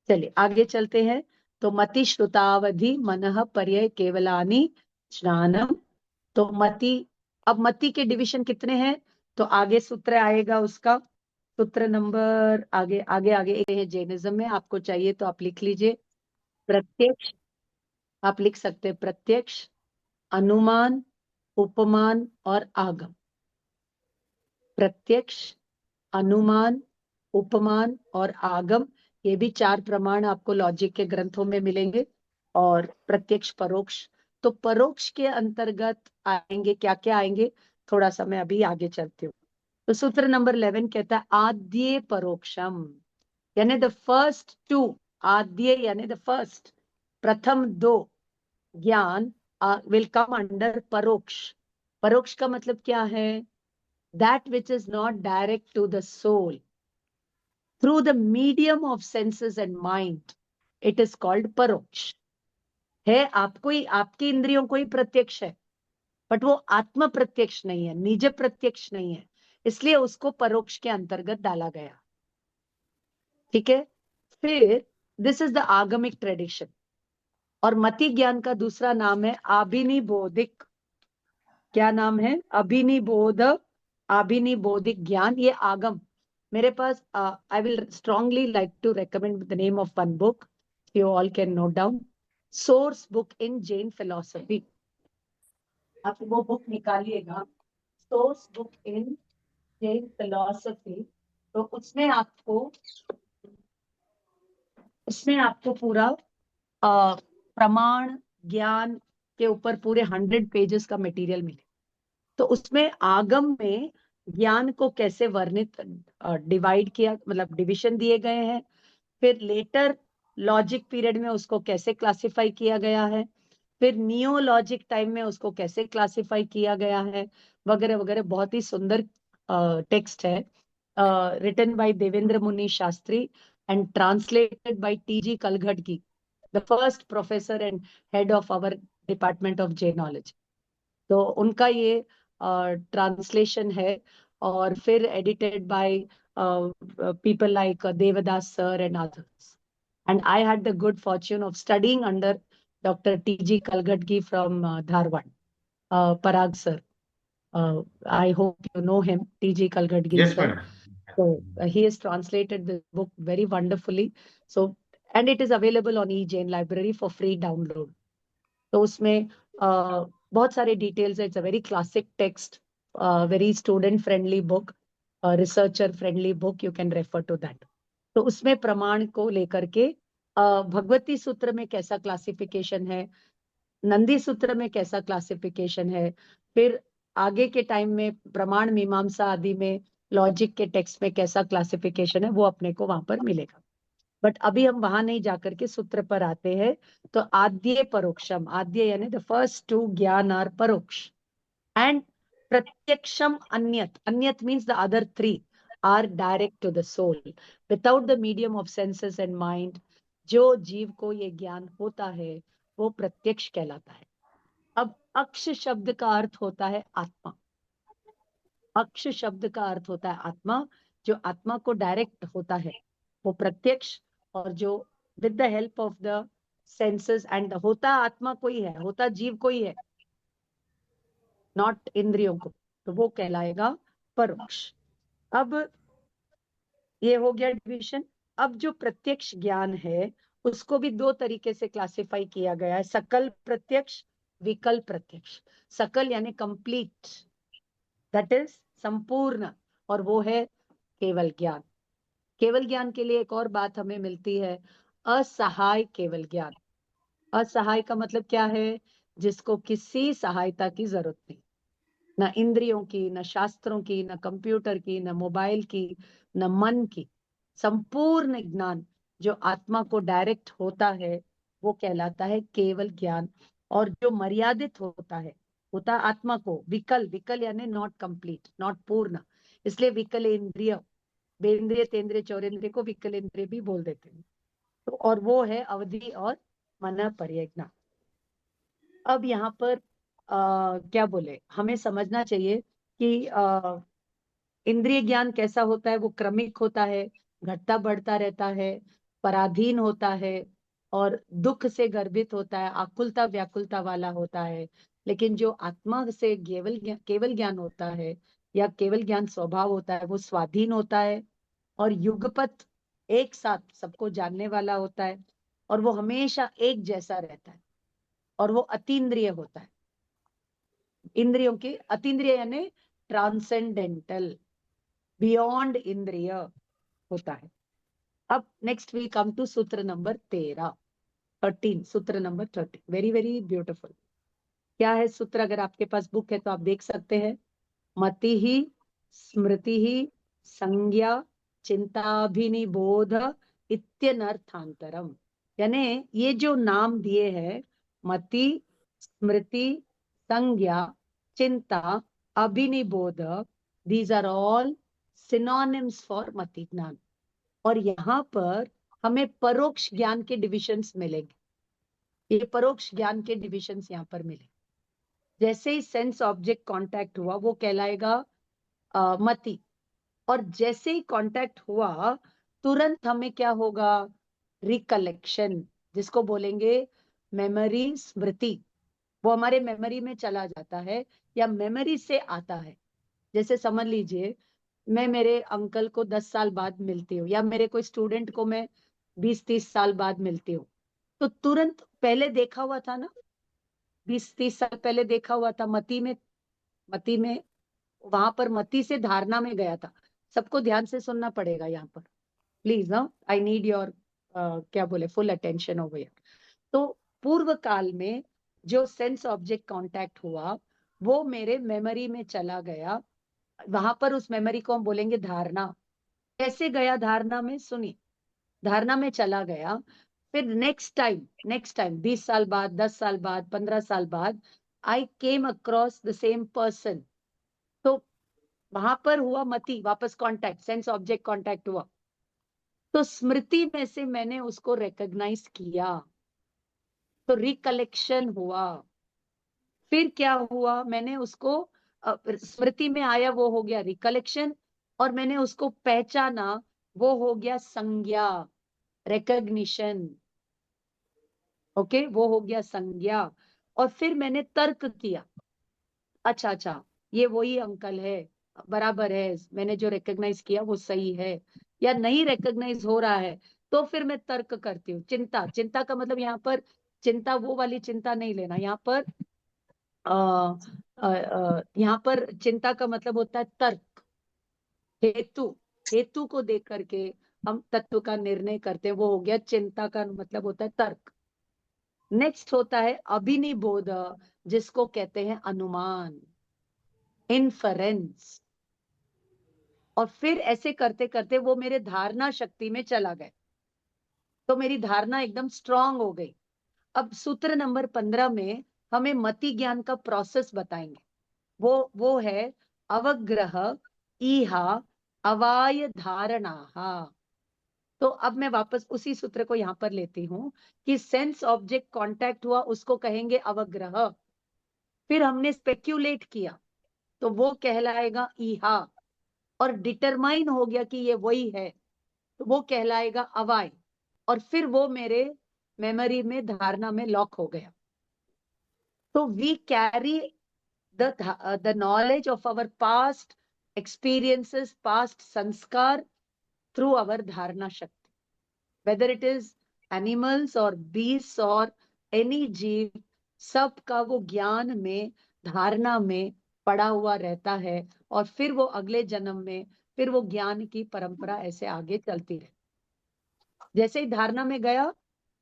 Speaker 1: चलिए आगे चलते हैं। तो मति श्रुतावधि मनः पर्यय केवलानि स्नानम। तो मति, अब मति के डिवीजन कितने हैं? तो आगे सूत्र आएगा उसका, सूत्र नंबर आगे आगे आगे एक है जैनिज्म में, आपको चाहिए तो आप लिख लीजिए। प्रत्यक्ष, आप लिख सकते हैं प्रत्यक्ष, अनुमान, उपमान और आगम। प्रत्यक्ष, अनुमान, उपमान और आगम, ये भी 4 प्रमाण आपको लॉजिक के ग्रंथों में मिलेंगे। और प्रत्यक्ष परोक्ष, तो परोक्ष के अंतर्गत आएंगे क्या क्या आएंगे, थोड़ा सा मैं अभी आगे चलती हूँ। तो सूत्र नंबर 11 कहता है आद्य परोक्षम, यानी द फर्स्ट 2, आद्य यानी द फर्स्ट, प्रथम 2 ज्ञान विल कम अंडर परोक्ष। परोक्ष का मतलब क्या है? that which is not direct to the soul through the medium of senses and mind, it is called paroksh। है आपको ही, आपकी इंद्रियों को ही प्रत्यक्ष है, बट वो आत्म प्रत्यक्ष नहीं है, निज प्रत्यक्ष नहीं है, इसलिए उसको परोक्ष के अंतर्गत डाला गया। ठीक है। फिर दिस इज द आगमिक ट्रेडिशन। और मति ज्ञान का दूसरा नाम है अभिनिबोधिक। क्या नाम है? अभिनिबोध, अभिनिबोधिक ज्ञान, ये आगम। मेरे पास I will strongly like to recommend the name of one book, you all can note down, source book in Jain philosophy. आप वो बुक निकालिएगा, source book in Jain philosophy. तो उसमें आपको पूरा प्रमाण ज्ञान के ऊपर पूरे 100 पेजेस का मटेरियल मिले। तो उसमें आगम में ज्ञान को कैसे वर्णित, डिवाइड किया, मतलब डिवीजन दिए गए हैं। फिर लेटर लॉजिक पीरियड में उसको कैसे क्लासिफाई किया गया है, फिर नियोलॉजिक टाइम में उसको कैसे क्लासिफाई किया गया है, वगैरह वगैरह। बहुत ही सुंदर टेक्स्ट है, written by Devendra Muni Shastri and translated by TG Kalghatgi, the first professor and head of our department of Jainology. तो उनका ये ट्रांसलेशन है, और फिर edited by people like Devadas sir and others. And I had the good fortune of studying under Dr. T.G. Kalgadgi from Dharwad, Parag sir. I hope you know him, T.G. Kalgadgi
Speaker 5: Yes,
Speaker 1: sir.
Speaker 5: madam.
Speaker 1: So he has translated the book very wonderfully. So, and it is available on eJain Library for free download. तो उसमें बहुत सारे डिटेल्स है। It's a very classic text, very student friendly book, researcher friendly book, you can refer to that. तो उसमें प्रमाण को लेकर के भगवती सूत्र में कैसा क्लासिफिकेशन है, नंदी सूत्र में कैसा क्लासिफिकेशन है, फिर आगे के टाइम में प्रमाण मीमांसा आदि में लॉजिक के टेक्स्ट में कैसा क्लासिफिकेशन है, वो अपने को वहां पर मिलेगा। बट अभी हम वहां नहीं जाकर के सूत्र पर आते हैं। तो आद्य परोक्षम, आद्य यानी द फर्स्ट टू ज्ञान आर परोक्ष, एंड प्रत्यक्षम अन्यत, अन्यत means the other three are direct to the soul without the medium of senses and mind. जो जीव को ये ज्ञान होता है वो प्रत्यक्ष कहलाता है। अब अक्ष शब्द का अर्थ होता है आत्मा, अक्ष शब्द का अर्थ होता है आत्मा। जो आत्मा को डायरेक्ट होता है वो प्रत्यक्ष, और जो with the help of the senses and, होता आत्मा को ही है, होता जीव को ही है, नॉट इंद्रियों को, तो वो कहलाएगा परोक्ष। अब ये हो गया डिविजन। अब जो प्रत्यक्ष ज्ञान है उसको भी दो तरीके से क्लासिफाई किया गया है, सकल प्रत्यक्ष, विकल प्रत्यक्ष। सकल यानी कंप्लीट, दैट इज संपूर्ण, और वो है केवल ज्ञान। केवल ज्ञान के लिए एक और बात हमें मिलती है, असहाय केवल ज्ञान। असहाय का मतलब क्या है? जिसको किसी सहायता की जरूरत नहीं, न इंद्रियों की, न शास्त्रों की, न कंप्यूटर की, न मोबाइल की, न मन की। संपूर्ण ज्ञान जो आत्मा को डायरेक्ट होता है वो कहलाता है केवल ज्ञान। और जो मर्यादित होता आत्मा को विकल, विकल यानी नॉट कंप्लीट, नॉट पूर्ण, इसलिए विकल इंद्रिय, बेंद्रिय तेंद्रिय चौरेंद्रिय को विकल इंद्रिय भी बोल देते हैं। तो और वो है अवधि और मन पर्यज्ञा। अब यहाँ पर क्या बोले, हमें समझना चाहिए कि इंद्रिय ज्ञान कैसा होता है। वो क्रमिक होता है, घटता बढ़ता रहता है, पराधीन होता है, और दुख से गर्भित होता है, आकुलता व्याकुलता वाला होता है। लेकिन जो आत्मा से केवल ज्ञान होता है, या केवल ज्ञान स्वभाव होता है, वो स्वाधीन होता है, और युगपत एक साथ सबको जानने वाला होता है, और वो हमेशा एक जैसा रहता है, और वो अतीन्द्रिय होता है। इंद्रियों के अतीन्द्रिय यानी ट्रांसेंडेंटल, बियॉन्ड इंद्रिय होता है। अब नेक्स्ट वी कम टू सूत्र नंबर 13, सूत्र नंबर 13, वेरी वेरी ब्यूटिफुल। क्या है सूत्र? अगर आपके पास बुक है तो आप देख सकते हैं। मति ही स्मृति ही संज्ञा चिंताभिनिबोध इत्यनर्थांतरम। यानी ये जो नाम दिए हैं, मति, स्मृति, संज्ञा, चिंता, अभिनिबोध, these are all synonyms for मति ज्ञान। और यहाँ पर हमें परोक्ष ज्ञान के डिविजन्स मिलेंगे। ये परोक्ष ज्ञान के डिविजन्स यहाँ पर मिले। जैसे ही सेंस ऑब्जेक्ट कांटेक्ट हुआ वो कहलाएगा मति, और जैसे ही कांटेक्ट हुआ तुरंत हमें क्या होगा? रिकलेक्शन, जिसको बोलेंगे मेमोरी, स्मृति। वो हमारे मेमोरी में चला जाता है या मेमोरी से आता है। जैसे समझ लीजिए, मैं मेरे अंकल को 10 साल बाद मिलती हूँ, या मेरे कोई स्टूडेंट को मैं 20-30 साल बाद मिलती हूँ, तो तुरंत पहले देखा हुआ था ना, 20-30 साल पहले देखा हुआ था मती में वहां पर मती से धारणा में गया था। सबको ध्यान से सुनना पड़ेगा यहाँ पर, प्लीज। ना, आई नीड योर क्या बोले, फुल अटेंशन ओवर हियर। तो पूर्व काल में जो सेंस ऑब्जेक्ट कांटेक्ट हुआ वो मेरे मेमोरी में चला गया। वहां पर उस मेमोरी को हम बोलेंगे धारणा। कैसे गया धारणा में? सुनिए, धारणा में चला गया, फिर नेक्स्ट टाइम 20 साल बाद, 10 साल बाद, 15 साल बाद, I came across the same person. तो वहां पर हुआ मति, वापस कांटेक्ट, सेंस ऑब्जेक्ट कांटेक्ट हुआ, तो स्मृति में से मैंने उसको रिकॉग्नाइज किया, तो रिकलेक्शन हुआ। फिर क्या हुआ? मैंने उसको स्मृति में आया, वो हो गया रिकलेक्शन, और मैंने उसको पहचाना, वो हो गया संज्ञा, रिकग्निशन। ओके, वो हो गया संज्ञा। और फिर मैंने तर्क किया, अच्छा अच्छा, ये वही अंकल है, बराबर है, मैंने जो रिकॉग्नाइज किया वो सही है, या नहीं रिकॉग्नाइज हो रहा है, तो फिर मैं तर्क करती हूँ। चिंता, चिंता का मतलब यहाँ पर चिंता वो वाली चिंता नहीं लेना। यहाँ पर यहाँ पर चिंता का मतलब होता है तर्क, हेतु, हेतु को देख करके हम तत्व का निर्णय करते हैं, वो हो गया चिंता का मतलब होता है तर्क। नेक्स्ट होता है अभिनिबोध, जिसको कहते हैं अनुमान, इन्फरेंस। और फिर ऐसे करते करते वो मेरे धारणा शक्ति में चला गया, तो मेरी धारणा एकदम स्ट्रांग हो गई। अब सूत्र नंबर 15 में हमें मति ज्ञान का प्रोसेस बताएंगे। वो है अवग्रह इहा अवाय धारणा। तो अब मैं वापस उसी सूत्र को यहां पर लेती हूं कि सेंस ऑब्जेक्ट कांटेक्ट हुआ, उसको कहेंगे अवग्रह। फिर हमने स्पेक्यूलेट किया, तो वो कहलाएगा ईहा। और डिटरमाइन हो गया कि ये वही है, तो वो कहलाएगा अवाय। और फिर वो मेरे मेमोरी में, धारणा में लॉक हो गया। तो we carry the knowledge of our past experiences, past sanskar through our dharana shakti. Whether it is animals or beasts or any जीव, सबका वो ज्ञान में, धारणा में पड़ा हुआ रहता है। और फिर वो अगले जन्म में, फिर वो ज्ञान की परंपरा ऐसे आगे चलती रहे। जैसे ही धारणा में गया,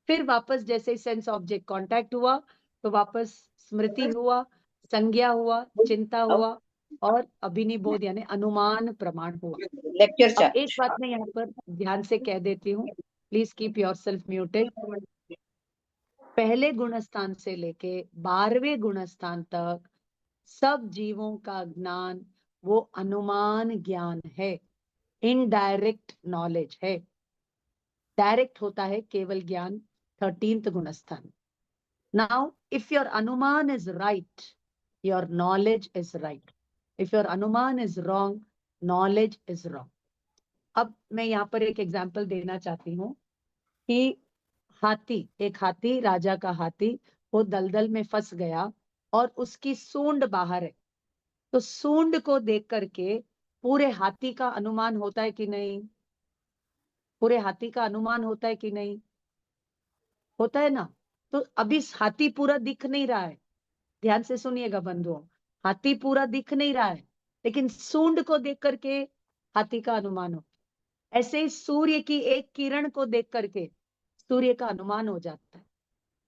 Speaker 1: फिर वापस जैसे ही सेंस ऑब्जेक्ट कांटेक्ट हुआ, तो वापस स्मृति हुआ, संज्ञा हुआ, चिंता हुआ, और अभिनिबोध यानी अनुमान प्रमाण हुआ।
Speaker 5: लेक्चर
Speaker 1: अब एक बात मैं यहाँ पर ध्यान से कह देती हूँ, प्लीज कीप योरसेल्फ म्यूटेड। पहले गुणस्थान से लेके 12वें गुणस्थान तक सब जीवों का ज्ञान वो अनुमान ज्ञान है, इनडायरेक्ट नॉलेज है। डायरेक्ट होता है केवल ज्ञान 13th गुणस्थान। Now, if your anuman is right, your knowledge is right. If your anuman is wrong, knowledge is wrong. अब मैं यहाँ पर एक एग्जाम्पल देना चाहती हूँ कि एक हाथी, राजा का हाथी, वो दलदल में फंस गया और उसकी सूंड बाहर है। तो सूंड को देख करके पूरे हाथी का अनुमान होता है कि नहीं? पूरे हाथी का अनुमान होता है कि नहीं? होता है ना। तो अभी हाथी पूरा दिख नहीं रहा है, ध्यान से सुनिएगा बंधुओं। हाथी पूरा दिख नहीं रहा है, लेकिन सूंड को देख करके हाथी का अनुमान हो। ऐसे ही सूर्य की एक किरण को देख करके सूर्य का अनुमान हो जाता है।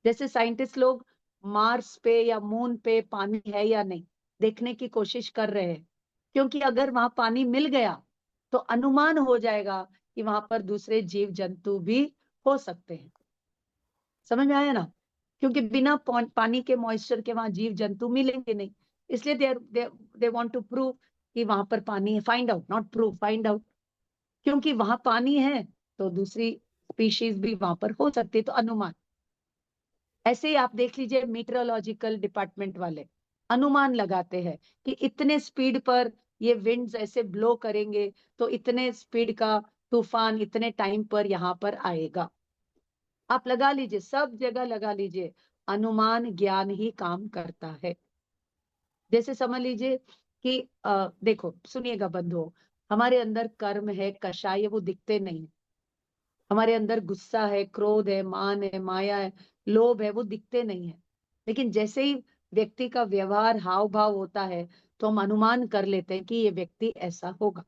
Speaker 1: जैसे साइंटिस्ट लोग मार्स पे या मून पे पानी है या नहीं देखने की कोशिश कर रहे हैं, क्योंकि अगर वहां पानी मिल गया तो अनुमान हो जाएगा कि वहां पर दूसरे जीव जंतु भी हो सकते हैं। समझ में आया ना? क्योंकि बिना पानी के, मॉइस्चर के वहां जीव जंतु मिलेंगे नहीं। इसलिए दे वांट टू प्रूव कि वहां पर पानी है। Find out, not prove, find out. क्योंकि वहां पानी है तो दूसरी स्पीशीज भी वहां पर हो सकती है, तो अनुमान। ऐसे ही आप देख लीजिए, मीटरोलॉजिकल डिपार्टमेंट वाले अनुमान लगाते हैं कि इतने स्पीड पर ये विंड्स ऐसे ब्लो करेंगे, तो इतने स्पीड का तूफान इतने टाइम पर यहाँ पर आएगा। आप लगा लीजिए, सब जगह लगा लीजिए, अनुमान ज्ञान ही काम करता है। जैसे समझ लीजिए कि देखो सुनिएगा बंधुओं, हमारे अंदर कर्म है, कषाय है, वो दिखते नहीं है। हमारे अंदर गुस्सा है, क्रोध है, मान है, माया है, लोभ है, वो दिखते नहीं है। लेकिन जैसे ही व्यक्ति का व्यवहार, हाव भाव होता है, तो हम अनुमान कर लेते हैं कि ये व्यक्ति ऐसा होगा।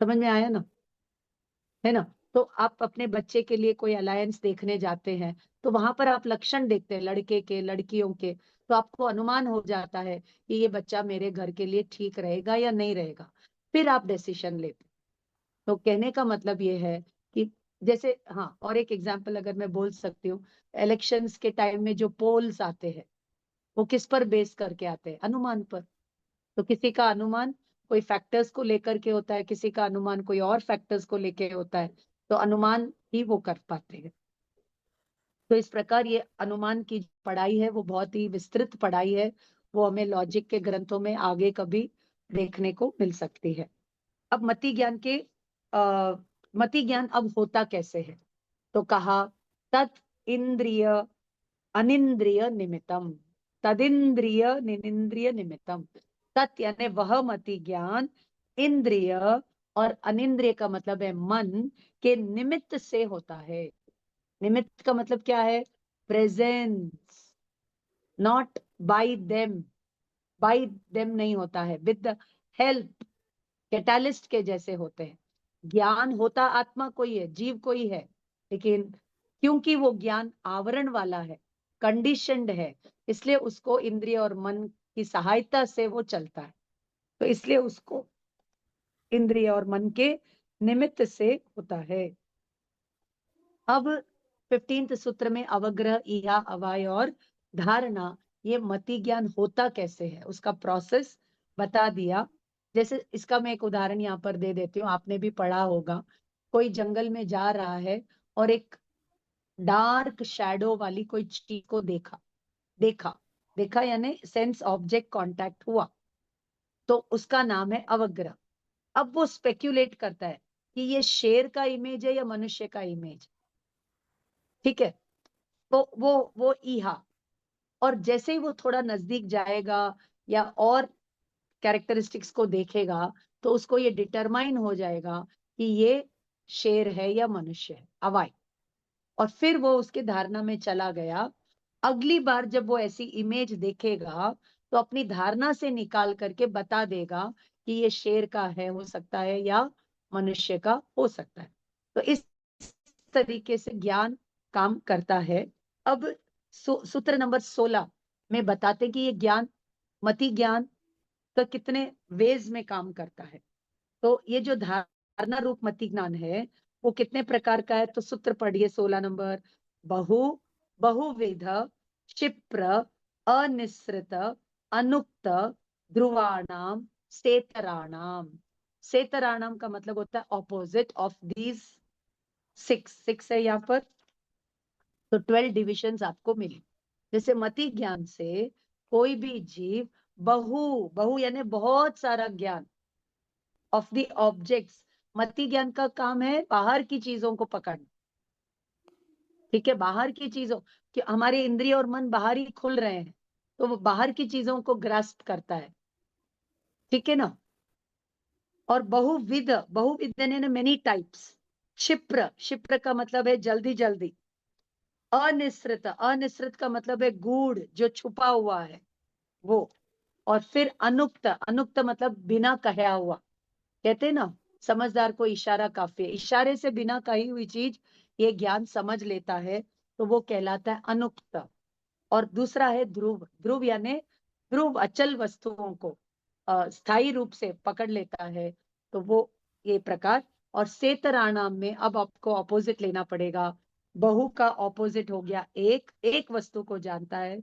Speaker 1: समझ में आया ना? है ना? तो आप अपने बच्चे के लिए कोई अलायंस देखने जाते हैं, तो वहां पर आप लक्षण देखते हैं लड़के के, लड़कियों के, तो आपको अनुमान हो जाता है कि ये बच्चा मेरे घर के लिए ठीक रहेगा या नहीं रहेगा। फिर आप डिसीजन लेते। तो कहने का मतलब ये है कि जैसे, हाँ, और एक एग्जाम्पल अगर मैं बोल सकती हूँ, इलेक्शंस के टाइम में जो पोल्स आते हैं, वो किस पर बेस करके आते हैं? अनुमान पर। तो किसी का अनुमान कोई फैक्टर्स को लेकर के होता है, किसी का अनुमान कोई और फैक्टर्स को लेके होता है, तो अनुमान ही वो कर पाते हैं। तो इस प्रकार ये अनुमान की पढ़ाई है, वो बहुत ही विस्तृत पढ़ाई है। वो हमें लॉजिक के ग्रंथों में आगे कभी देखने को मिल सकती है। अब मति ज्ञान अब होता कैसे है? तो कहा तत् इंद्रिय अनिंद्रिय निमित्तम, तदिंद्रिय निनिंद्रिय निमित्तम। तत् यानी वह मति ज्ञान, इंद्रिय और अनिंद्रिय का मतलब है मन के निमित्त से होता है। निमित्त का मतलब क्या है? Presence, not bye them. Bye them नहीं होता है, विद द हेल्प, कैटालिस्ट के जैसे होते हैं। ज्ञान होता आत्मा कोई है, जीव कोई है, लेकिन क्योंकि वो ज्ञान आवरण वाला है, कंडीशनड है, इसलिए उसको इंद्रिय और मन की सहायता से वो चलता है। तो इसलिए उसको इंद्रिय और मन के निमित्त से होता है। अब 15th सूत्र में अवग्रह, इहा, अवाय और धारणा, ये मति ज्ञान होता कैसे है, उसका प्रोसेस बता दिया। जैसे इसका मैं एक उदाहरण यहाँ पर दे देती हूँ, आपने भी पढ़ा होगा। कोई जंगल में जा रहा है और एक डार्क शैडो वाली कोई चीज को देखा देखा देखा यानी सेंस ऑब्जेक्ट कांटेक्ट हुआ, तो उसका नाम है अवग्रह। अब वो स्पेक्यूलेट करता है कि ये शेर का इमेज है या मनुष्य का इमेज, ठीक है। तो वो ईहा, और जैसे ही वो थोड़ा नजदीक जाएगा या और कैरेक्टरिस्टिक्स को देखेगा, तो उसको ये डिटरमाइन हो जाएगा कि ये शेर है या मनुष्य है, अवाई। और फिर वो उसके धारणा में चला गया। अगली बार जब वो ऐसी इमेज देखेगा, तो अपनी धारणा से निकाल करके बता देगा कि ये शेर का है, हो सकता है, या मनुष्य का हो सकता है। तो इस तरीके से ज्ञान काम करता है। अब सूत्र नंबर 16 में बताते कि ये ज्ञान, मति ज्ञान का कितने वेज में काम करता है। तो ये जो धारणा रूप मति ज्ञान है, वो कितने प्रकार का है, तो सूत्र पढ़िए 16 नंबर। बहु, बहुविध, क्षिप्र, अनिसृत, अनुक्त, ध्रुवाणाम, सेतराणाम। सेतराणाम का मतलब होता है ऑपोजिट ऑफ दीज सिक्स है यहाँ पर। तो 12 डिविजन्स आपको मिली। जैसे मति ज्ञान से कोई भी जीव बहु, बहु यानी बहुत सारा ज्ञान ऑफ द ऑब्जेक्ट्स। मति ज्ञान का काम है बाहर की चीजों को पकड़ना, ठीक है। बाहर की चीजों कि हमारे इंद्रिय और मन बाहर ही खुल रहे हैं, तो वो बाहर की चीजों को ग्रास्प करता है, ठीक है ना। और बहुविध, बहुविध यानी मेनी टाइप्स। क्षिप्र, क्षिप्र का मतलब है जल्दी जल्दी। अनिश्रित, अनिश्रित का मतलब है गूढ़, जो छुपा हुआ है वो। और फिर अनुक्त, अनुक्त मतलब बिना कहा हुआ। कहते हैं ना, समझदार को इशारा काफी है, इशारे से बिना कही हुई चीज ये ज्ञान समझ लेता है, तो वो कहलाता है अनुक्त। और दूसरा है ध्रुव, ध्रुव यानी ध्रुव, अचल वस्तुओं को स्थायी रूप से पकड़ लेता है, तो वो ये प्रकार। और सेतराणाम में अब आपको ऑपोजिट लेना पड़ेगा। बहु का ऑपोजिट हो गया एक, एक वस्तु को जानता है।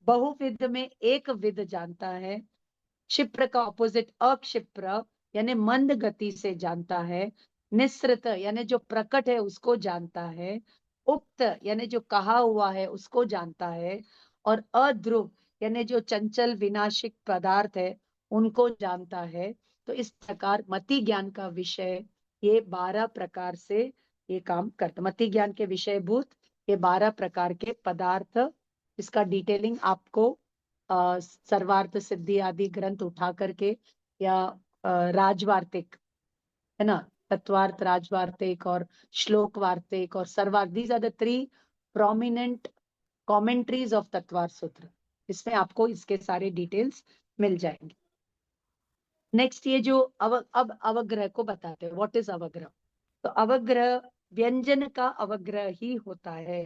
Speaker 1: बहुविध में एक विध जानता है। क्षिप्र का ऑपोजिट अक्षिप्र, यानी मंद गति से जानता है। निसृत यानी जो प्रकट है उसको जानता है। उक्त यानी जो कहा हुआ है उसको जानता है। और अध्रुव यानी जो चंचल विनाशिक पदार्थ है उनको जानता है। तो इस प्रकार मति ज्ञान का विषय ये 12 प्रकार से ये काम करता। मति ज्ञान के विषयभूत ये 12 प्रकार के पदार्थ, इसका डिटेलिंग आपको सर्वार्थ सिद्धि आदि ग्रंथ उठा करके, या राजवार्तिक है ना, तत्वार्थ राजवार्तिक और श्लोक वार्तिक और सर्वार्थ, these are the 3 prominent commentaries of तत्वार्थ सूत्र। इसमें आपको इसके सारे डिटेल्स मिल जाएंगे। नेक्स्ट ये जो अब अवग्रह को बताते हैं, व्हाट इज अवग्रह। तो अवग्रह व्यंजन का अवग्रह ही होता है।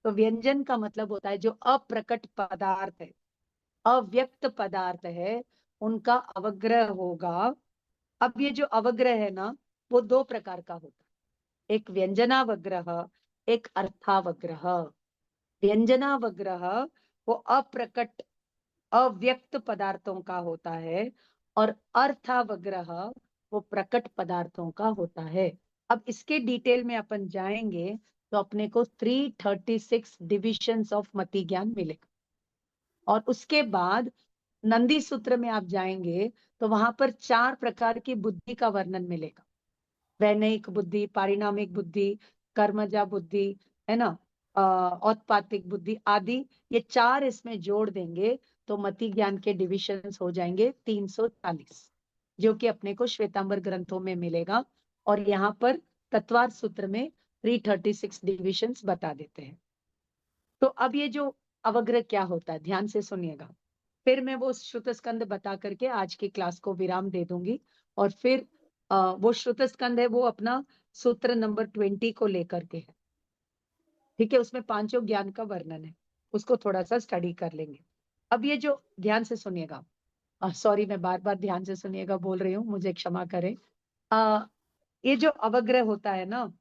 Speaker 1: तो व्यंजन का मतलब होता है जो अप्रकट पदार्थ है, अव्यक्त पदार्थ है, उनका अवग्रह होगा। अब ये जो अवग्रह है ना, वो 2 प्रकार का होता है, एक व्यंजनावग्रह, एक अर्थावग्रह। व्यंजनावग्रह वो अप्रकट अव्यक्त पदार्थों का होता है, और अर्थावग्रह वो प्रकट पदार्थों का होता है। अब इसके डिटेल में अपन जाएंगे तो अपने को 336 डिविजन्स ऑफ मति ज्ञान मिलेगा। और उसके बाद नंदी सूत्र में आप जाएंगे तो वहां पर 4 प्रकार की बुद्धि का वर्णन मिलेगा। वैनयिक बुद्धि, पारिणामिक बुद्धि, कर्मजा बुद्धि, है ना, औत्पातिक बुद्धि आदि, ये 4 इसमें जोड़ देंगे तो मति ज्ञान के डिविजन्स हो जाएंगे 340, जो कि अपने को श्वेतांबर ग्रंथों में मिलेगा। और यहाँ पर तत्वार्थ सूत्र में 336 डिविजन्स बता देते हैं। तो अब ये जो अवग्रह क्या होता है, ध्यान से सुनिएगा। फिर मैं वो श्रुत स्कंद बता करके आज की क्लास को विराम दे दूंगी, और फिर वो श्रुत स्कंद है, वो अपना सूत्र नंबर 20 को लेकर के है। ठीक है, उसमें पांचों ज्ञान का वर्णन है, उसको थोड़ा सा स्टडी कर लेंगे। अब ये जो, ध्यान से सुनिएगा, सॉरी मैं बार बार ध्यान से सुनिएगा बोल रही हूँ, मुझे क्षमा करें। ये जो अवग्रह होता है ना,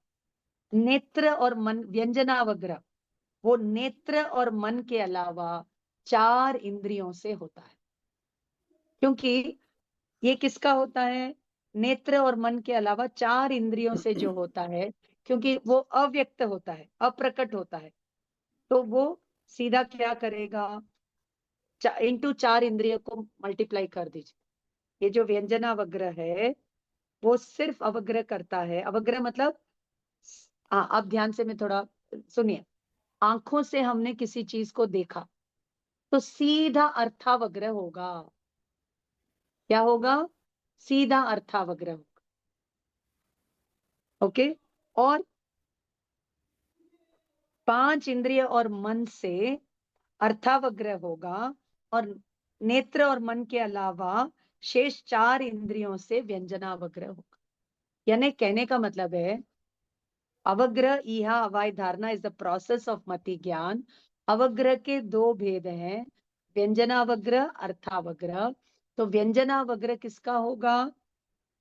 Speaker 1: नेत्र और मन, व्यंजनावग्रह, वो नेत्र और मन के अलावा 4 इंद्रियों से होता है। क्योंकि ये किसका होता है? नेत्र और मन के अलावा 4 इंद्रियों से जो होता है, क्योंकि वो अव्यक्त होता है, अप्रकट होता है, तो वो सीधा क्या करेगा, इंटू 4 इंद्रियों को मल्टीप्लाई कर दीजिए। ये जो व्यंजनावग्रह है वो सिर्फ अवग्रह करता है। अवग्रह मतलब, हाँ अब ध्यान से मैं थोड़ा सुनिए, आंखों से हमने किसी चीज को देखा तो सीधा अर्थावग्रह होगा। क्या होगा? सीधा अर्थावग्रह होगा। ओके, और 5 इंद्रिय और मन से अर्थावग्रह होगा, और नेत्र और मन के अलावा शेष 4 इंद्रियों से व्यंजनावग्रह होगा। यानी कहने का मतलब है, अवग्रह इहा अवाय धारणा इज द प्रोसेस ऑफ मति ज्ञान। अवग्रह के 2 भेद हैं, व्यंजनावग्रह, अर्थावग्रह। तो व्यंजनावग्रह किसका होगा?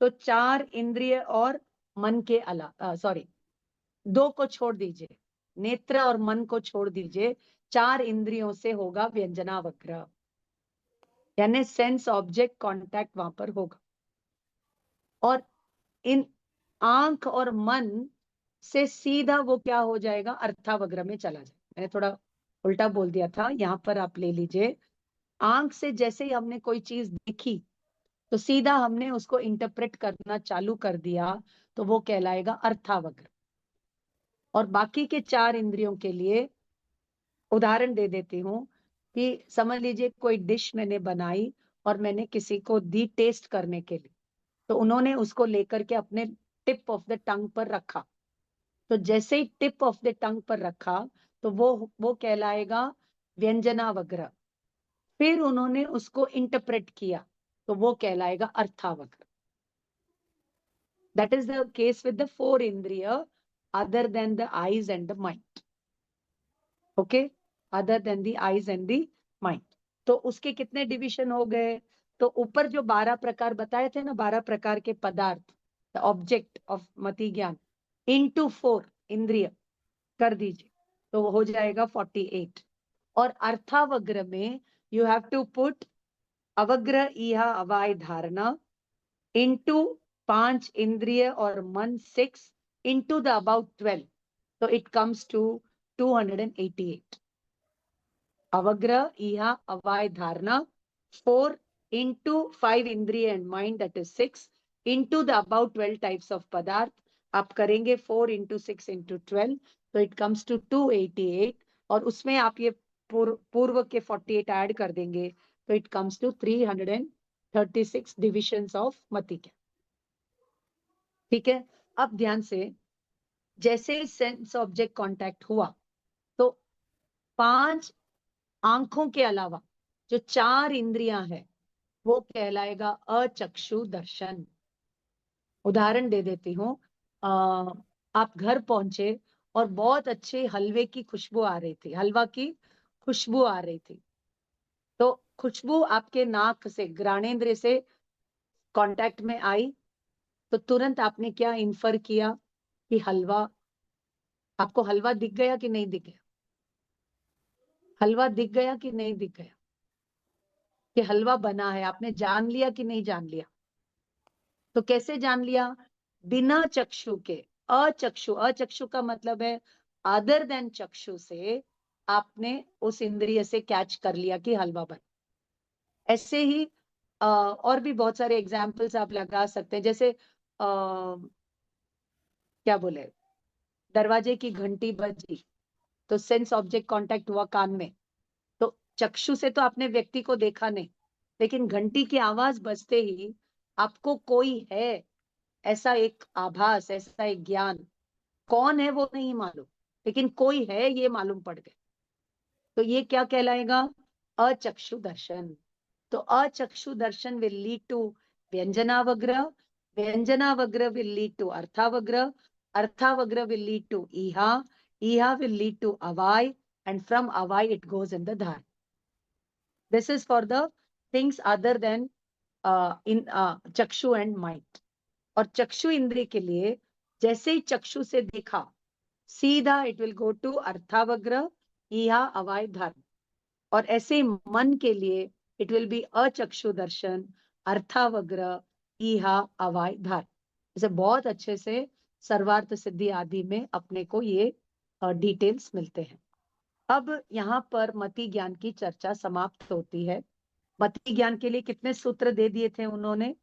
Speaker 1: तो 4 इंद्रिय और मन के अलावा, सॉरी 2 को छोड़ दीजिए, नेत्र और मन को छोड़ दीजिए, 4 इंद्रियों से होगा व्यंजनावग्रह। यानी सेंस ऑब्जेक्ट कांटेक्ट वहां पर होगा। और इन आंख और मन से सीधा वो क्या हो जाएगा? अर्थावग्रह में चला जाए। मैंने थोड़ा उल्टा बोल दिया था, यहां पर आप ले लीजिए। आंख से जैसे ही हमने कोई चीज देखी तो सीधा हमने उसको इंटरप्रेट करना चालू कर दिया, तो वो कहलाएगा अर्थावग्रह। और बाकी के 4 इंद्रियों के लिए उदाहरण दे देती हूँ कि समझ लीजिए कोई डिश मैंने बनाई और मैंने किसी को दी टेस्ट करने के लिए, तो उन्होंने उसको लेकर के अपने टिप ऑफ द टंग पर रखा। तो जैसे ही टिप ऑफ द टंग पर रखा तो वो कहलाएगा व्यंजनावग्रह। फिर उन्होंने उसको इंटरप्रेट किया तो वो कहलाएगा अर्थावग्रह। That is the case with the 4 इंद्रिय other than the eyes and the mind. Okay, other than the eyes and the mind. तो उसके कितने डिविजन हो गए? तो ऊपर जो 12 प्रकार बताए थे ना, 12 प्रकार के पदार्थ, द ऑब्जेक्ट ऑफ मति ज्ञान, इंटू 4 इंद्रिय कर दीजिए तो हो जाएगा 48। और अर्थावग्रह में यू हैव टू पुट अवग्रह इहा अवाय धारणा इंटू 5 इंद्रिय और मन 6 इंटू द अबाउट 12, तो इट कम्स टू 288। अवग्रह इहा अवाय धारणा 4 into 5 इंद्रिय and mind, that is 6 into the about 12 types of पदार्थ। आप करेंगे 4 into 6 into 12, तो इट कम्स टू 288। और उसमें आप ये पूर्व के 48 ऐड कर देंगे तो it comes to 336 divisions of मति ज्ञान। ठीक है, अब ध्यान से, जैसे सेंस ऑब्जेक्ट कांटेक्ट हुआ तो 5 आंखों के अलावा जो 4 इंद्रियां हैं वो कहलाएगा अचक्षु दर्शन। उदाहरण दे देती हूँ, आप घर पहुंचे और बहुत अच्छे हलवे की खुशबू आ रही थी, हलवा की खुशबू आ रही थी, तो खुशबू आपके नाक से, घ्राणेंद्र से कांटेक्ट में आई, तो तुरंत आपने क्या इन्फर किया कि हलवा, आपको हलवा दिख गया कि नहीं दिख गया? हलवा दिख गया कि नहीं दिख गया कि हलवा बना है? आपने जान लिया कि नहीं जान लिया? तो कैसे जान लिया? बिना चक्षु के, अचक्षु, अचक्षु का मतलब है अदर देन चक्षु से आपने उस इंद्रिय से कैच कर लिया कि हलवा बना। ऐसे ही और भी बहुत सारे एग्जाम्पल्स आप लगा सकते हैं, जैसे क्या बोले, दरवाजे की घंटी बजी तो सेंस ऑब्जेक्ट कांटेक्ट हुआ कान में, तो चक्षु से तो आपने व्यक्ति को देखा नहीं, लेकिन घंटी की आवाज बजते ही आपको कोई है ऐसा एक आभास, ऐसा एक ज्ञान, कौन है वो नहीं मालूम, लेकिन कोई है ये मालूम पड़ गया, तो ये क्या कहलाएगा? अचक्षु दर्शन। तो अचक्षु दर्शन विल लीड टू व्यंजनावग्रह, Vyanjana-vagra will lead to Artha-vagra. Artha-vagra will lead to Iha. Iha will lead to Avai. And from Avai it goes in the Dhar. This is for the things other than in Chakshu and mind. और चक्षु इंद्रिय के लिए जैसे ही चक्षु से देखा सीधा इट विल गो टू अर्थावग्र इहा अवाय धर्म, और ऐसे ही मन के लिए इट विल बी अचक्षु दर्शन अर्थावग्र इहा अवाय धर्म। इसे बहुत अच्छे से सर्वार्थ सिद्धि आदि में अपने को ये डिटेल्स मिलते हैं। अब यहाँ पर मति ज्ञान की चर्चा समाप्त होती है। मति ज्ञान के लिए कितने सूत्र दे दिए थे उन्होंने?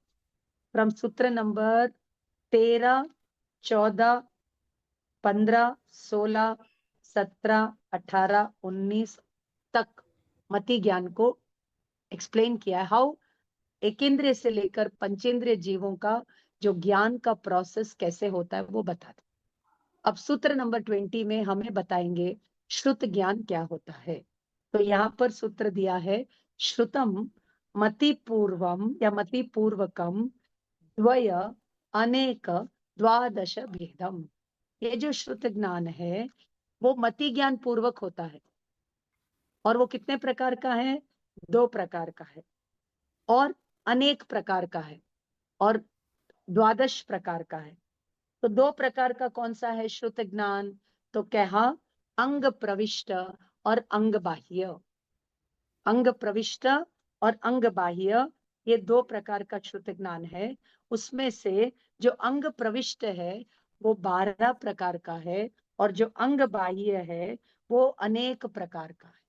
Speaker 1: फ्रॉम सूत्र नंबर 13, 14, 15, 16, 17, 18, 19 तक मति ज्ञान को एक्सप्लेन किया है। हाउ एकेंद्रिय से लेकर पंचेंद्रिय जीवों का जो ज्ञान का प्रोसेस कैसे होता है वो बता दे। अब सूत्र नंबर 20 में हमें बताएंगे श्रुत ज्ञान क्या होता है। तो यहाँ पर सूत्र दिया है श्रुतम मति पूर्वम या मति पूर्वकम द्वय अनेक द्वादश भेदम। ये जो श्रुत ज्ञान है वो मति ज्ञान पूर्वक होता है, और वो कितने प्रकार का है? 2 प्रकार का है, और अनेक प्रकार का है, और द्वादश प्रकार का है। तो 2 प्रकार का कौन सा है श्रुत ज्ञान? तो कहा अंग प्रविष्ट और अंग बाह्य। अंग प्रविष्ट और अंग बाह्य ये 2 प्रकार का श्रुत ज्ञान है। उसमें से जो अंग प्रविष्ट है वो 12 प्रकार का है, और जो अंग बाह्य है वो अनेक प्रकार का है।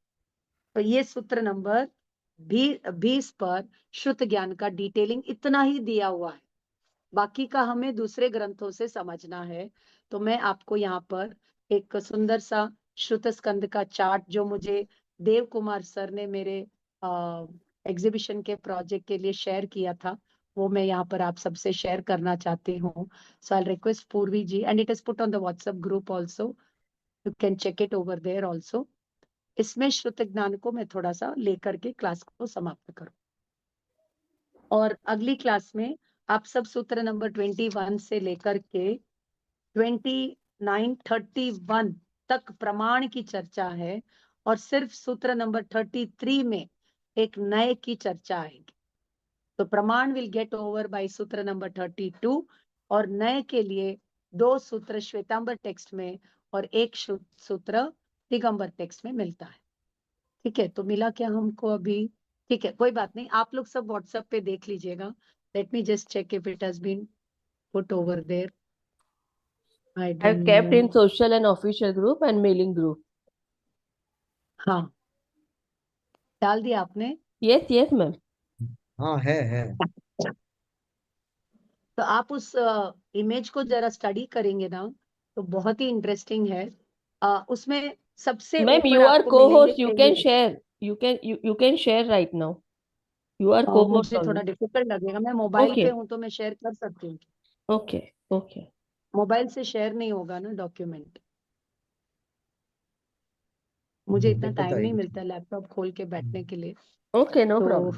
Speaker 1: तो ये सूत्र नंबर 20 पर श्रुत ज्ञान का डिटेलिंग इतना ही दिया हुआ है, बाकी का हमें दूसरे ग्रंथों से समझना है। तो मैं आपको यहाँ पर एक सुंदर सा श्रुत स्कंद का चार्ट जो मुझे देव कुमार सर ने मेरे एग्जीबिशन के प्रोजेक्ट के लिए शेयर किया था, वो मैं यहाँ पर आप सबसे शेयर करना चाहती हूँ। सो I request Purvi ji, and it is put on the WhatsApp group also, you can check it over there also. इसमें श्रुत ज्ञान को मैं थोड़ा सा लेकर के क्लास को समाप्त करूँ, और अगली क्लास में आप सब सूत्र नंबर 21 से लेकर के 29, 31 तक प्रमाण की चर्चा है, और सिर्फ सूत्र नंबर 33 में एक नए की चर्चा आएगी। तो प्रमाण विल गेट ओवर बाय सूत्र नंबर 32, और नए के लिए 2 सूत्र श्वेतांबर टेक्स्ट में और 1 सूत्र दिगंबर टेक्स्ट में मिलता है। ठीक है, तो मिला क्या हमको अभी? ठीक है, कोई बात नहीं, आप लोग सब व्हाट्सएप पे देख लीजिएगा। Let me just check if it has been put over there. I
Speaker 2: I've
Speaker 1: don't
Speaker 2: kept in
Speaker 1: know.
Speaker 2: social and official group and mailing group.
Speaker 1: हाँ, डाल दिया आपने?
Speaker 2: Yes, yes, ma'am.
Speaker 4: हाँ है।
Speaker 1: तो आप उस इमेज को जरा स्टडी करेंगे ना तो बहुत ही इंटरेस्टिंग है। उसमें सबसे
Speaker 2: Ma'am,
Speaker 1: ऊपर
Speaker 2: you are
Speaker 1: आपको मिलेंगे
Speaker 2: co-host. You can share. You can share right now. You are co-host
Speaker 1: मुझे थोड़ा
Speaker 2: only.
Speaker 1: डिफिकल्ट लगेगा, मैं मोबाइल पे
Speaker 2: Okay.
Speaker 1: हूँ तो मैं शेयर कर सकती हूँ।
Speaker 2: Okay. Okay.
Speaker 1: मोबाइल से शेयर नहीं होगा ना डॉक्यूमेंट, मुझे इतना टाइम नहीं
Speaker 4: बताइए।
Speaker 1: मिलता लैपटॉप खोल के बैठने के लिए।
Speaker 2: Okay, no
Speaker 1: तो
Speaker 2: problem.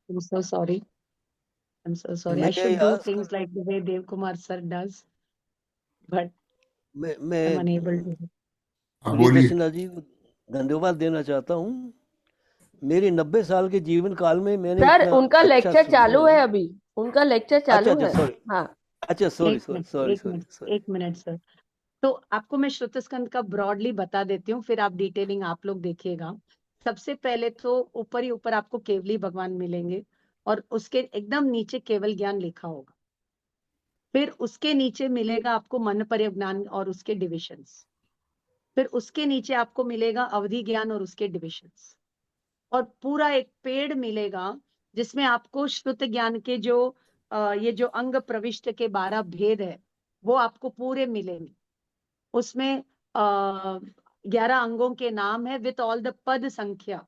Speaker 1: I'm so sorry. I'm so sorry. I
Speaker 5: मैं
Speaker 1: should do
Speaker 5: याद
Speaker 1: things like the way Dev Kumar sir does, but I'm
Speaker 5: मैं
Speaker 1: unable to.
Speaker 3: हाँ
Speaker 5: प्रिय
Speaker 3: बोलिए।
Speaker 5: दर्शना जी को धन्यवाद देना चाहता हूँ। मेरे 90 साल के जीवन काल में मैंने
Speaker 2: सर,
Speaker 5: इतना
Speaker 2: उनका
Speaker 5: अच्छा
Speaker 2: लेक्चर
Speaker 5: सुना
Speaker 2: चालू है
Speaker 5: है।
Speaker 2: अभी। उनका लेक्चर
Speaker 5: अच्छा
Speaker 2: चालू
Speaker 5: अच्छा
Speaker 2: है।
Speaker 5: सॉरी।
Speaker 2: हाँ,
Speaker 5: अच्छा सॉरी
Speaker 1: एक
Speaker 5: सॉरी
Speaker 1: मिनट
Speaker 5: सॉरी
Speaker 1: एक
Speaker 5: सॉरी
Speaker 1: मिनट
Speaker 5: सॉरी।
Speaker 1: एक मिनट सर। तो आपको मैं श्रुत स्कंद का ब्रॉडली बता देती हूँ, फिर आप डिटेलिंग आप लोग देखिएगा। सबसे पहले तो ऊपर ही ऊपर आपको केवली भगवान मिलेंगे, और उसके एकदम नीचे केवल ज्ञान लिखा होगा। फिर उसके नीचे मिलेगा आपको मन परिज्ञान और उसके डिविजन्स। फिर उसके नीचे आपको मिलेगा अवधि ज्ञान और उसके डिविजन्स, और पूरा एक पेड़ मिलेगा जिसमें आपको श्रुत ज्ञान के जो ये जो अंग प्रविष्ट के 12 भेद है वो आपको पूरे मिलेंगे। उसमें 11 अंगों के नाम है विथ ऑल द पद संख्या।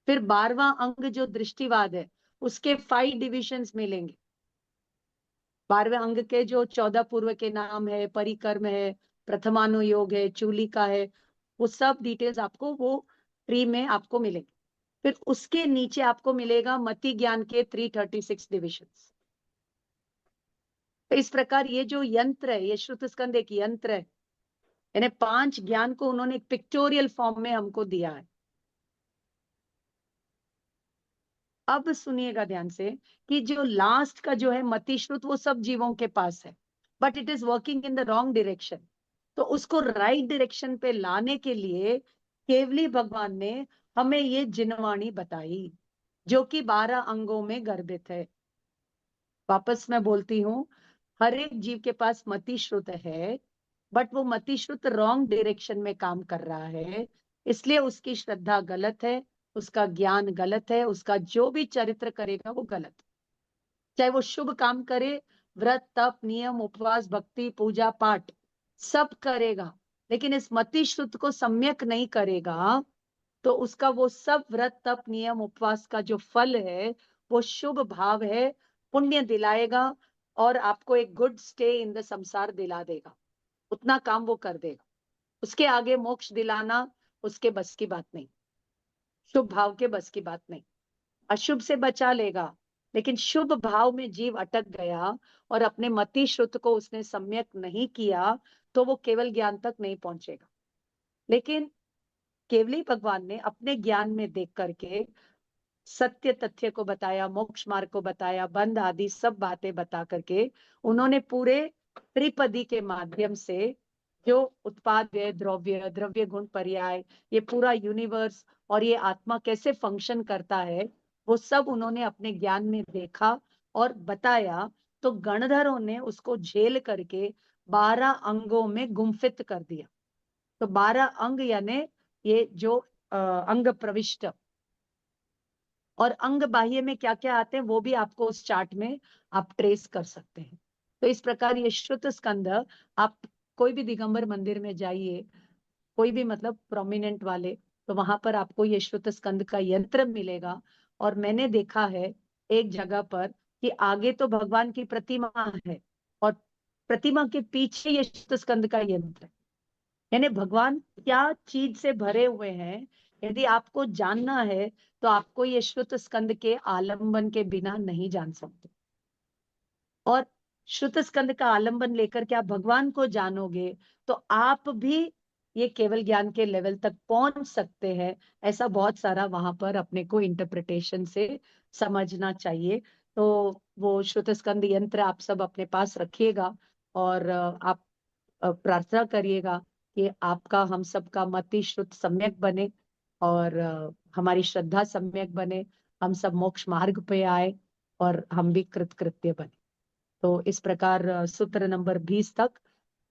Speaker 1: फिर 12वां अंग जो दृष्टिवाद है उसके 5 डिविजन्स मिलेंगे। 12वें अंग के जो 14 पूर्व के नाम है, परिकर्म है, प्रथमानुयोग है, चूलिका है, वो सब डिटेल्स आपको वो ट्री में आपको मिलेंगे। फिर उसके नीचे आपको मिलेगा मति ज्ञान के 336 डिविजन्स। तो इस प्रकार ये जो यंत्र है, ये श्रुत स्कंद एक यंत्र है, यानी 5 ज्ञान को उन्होंने एक पिक्टोरियल फॉर्म में हमको दिया है। अब सुनिएगा ध्यान से कि जो लास्ट का जो है मति श्रुत, वो सब जीवों के पास है, but it is working in the wrong direction. तो उसको राइट डायरेक्शन पे लाने के लिए केवली भगवान ने हमें ये जिनवाणी बताई, जो कि 12 अंगों में गर्भित है। वापस मैं बोलती हूँ, हर एक जीव के पास मति श्रुत है, बट वो मति श्रुत रॉन्ग डायरेक्शन में काम कर रहा है, इसलिए उसकी श्रद्धा गलत है, उसका ज्ञान गलत है, उसका जो भी चरित्र करेगा वो गलत। चाहे वो शुभ काम करे, व्रत तप नियम उपवास भक्ति पूजा पाठ सब करेगा, लेकिन इस मति श्रुत को सम्यक नहीं करेगा, तो उसका वो सब व्रत तप नियम उपवास का जो फल है वो शुभ भाव है, पुण्य दिलाएगा और आपको एक गुड स्टे इन द संसार दिला देगा, उतना काम वो कर देगा। उसके आगे मोक्ष दिलाना उसके बस की बात नहीं, शुभ भाव के बस की बात नहीं। अशुभ से बचा लेगा, लेकिन शुभ भाव में जीव अटक गया और अपने मति श्रुत को उसने सम्यक नहीं किया, तो वो केवल ज्ञान तक नहीं पहुंचेगा। लेकिन केवली भगवान ने अपने ज्ञान में देख करके सत्य तथ्य को बताया, मोक्ष मार्ग को बताया, बंध आदि सब बातें बता करके उन्होंने पूरे त्रिपदी के माध्यम से जो उत्पाद व्यय द्रव्य द्रव्य गुण पर्याय, ये पूरा यूनिवर्स और ये आत्मा कैसे फंक्शन करता है, वो सब उन्होंने अपने ज्ञान में देखा और बताया। तो गणधरों ने उसको झेल करके 12 अंगों में गुम्फित कर दिया। तो 12 अंग यानी ये जो अंग प्रविष्ट और अंग बाह्य में क्या क्या आते हैं वो भी आपको उस चार्ट में आप ट्रेस कर सकते हैं। तो इस प्रकार ये श्रुत स्कंद, आप कोई भी दिगंबर मंदिर में जाइए, कोई भी मतलब प्रोमिनेंट वाले, तो वहां पर आपको ये श्रुत स्कंद का यंत्र मिलेगा। और मैंने देखा है एक जगह पर कि आगे तो भगवान की प्रतिमा है और प्रतिमा के पीछे ये श्रुत स्कंद का यंत्र है, यानी भगवान क्या चीज से भरे हुए हैं, यदि आपको जानना है तो आपको ये श्रुत स्कंद के आलंबन के बिना नहीं जान सकते। और श्रुत स्कंद का आलंबन लेकर के आप भगवान को जानोगे तो आप भी ये केवल ज्ञान के लेवल तक पहुंच सकते हैं। ऐसा बहुत सारा वहां पर अपने को इंटरप्रिटेशन से समझना चाहिए। तो वो श्रुत स्कंद यंत्र आप सब अपने पास रखिएगा और आप प्रार्थना करिएगा कि आपका हम सबका मति श्रुत सम्यक बने और हमारी श्रद्धा सम्यक बने, हम सब मोक्ष मार्ग पे आए और हम भी कृतकृत्य बने। तो इस प्रकार सूत्र नंबर 20 तक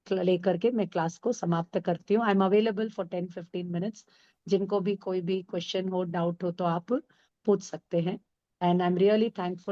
Speaker 1: लेकर के मैं क्लास को समाप्त करती हूँ। I am available for 10-15 minutes. जिनको भी कोई भी क्वेश्चन हो, डाउट हो तो आप पूछ सकते हैं। And I am really thankful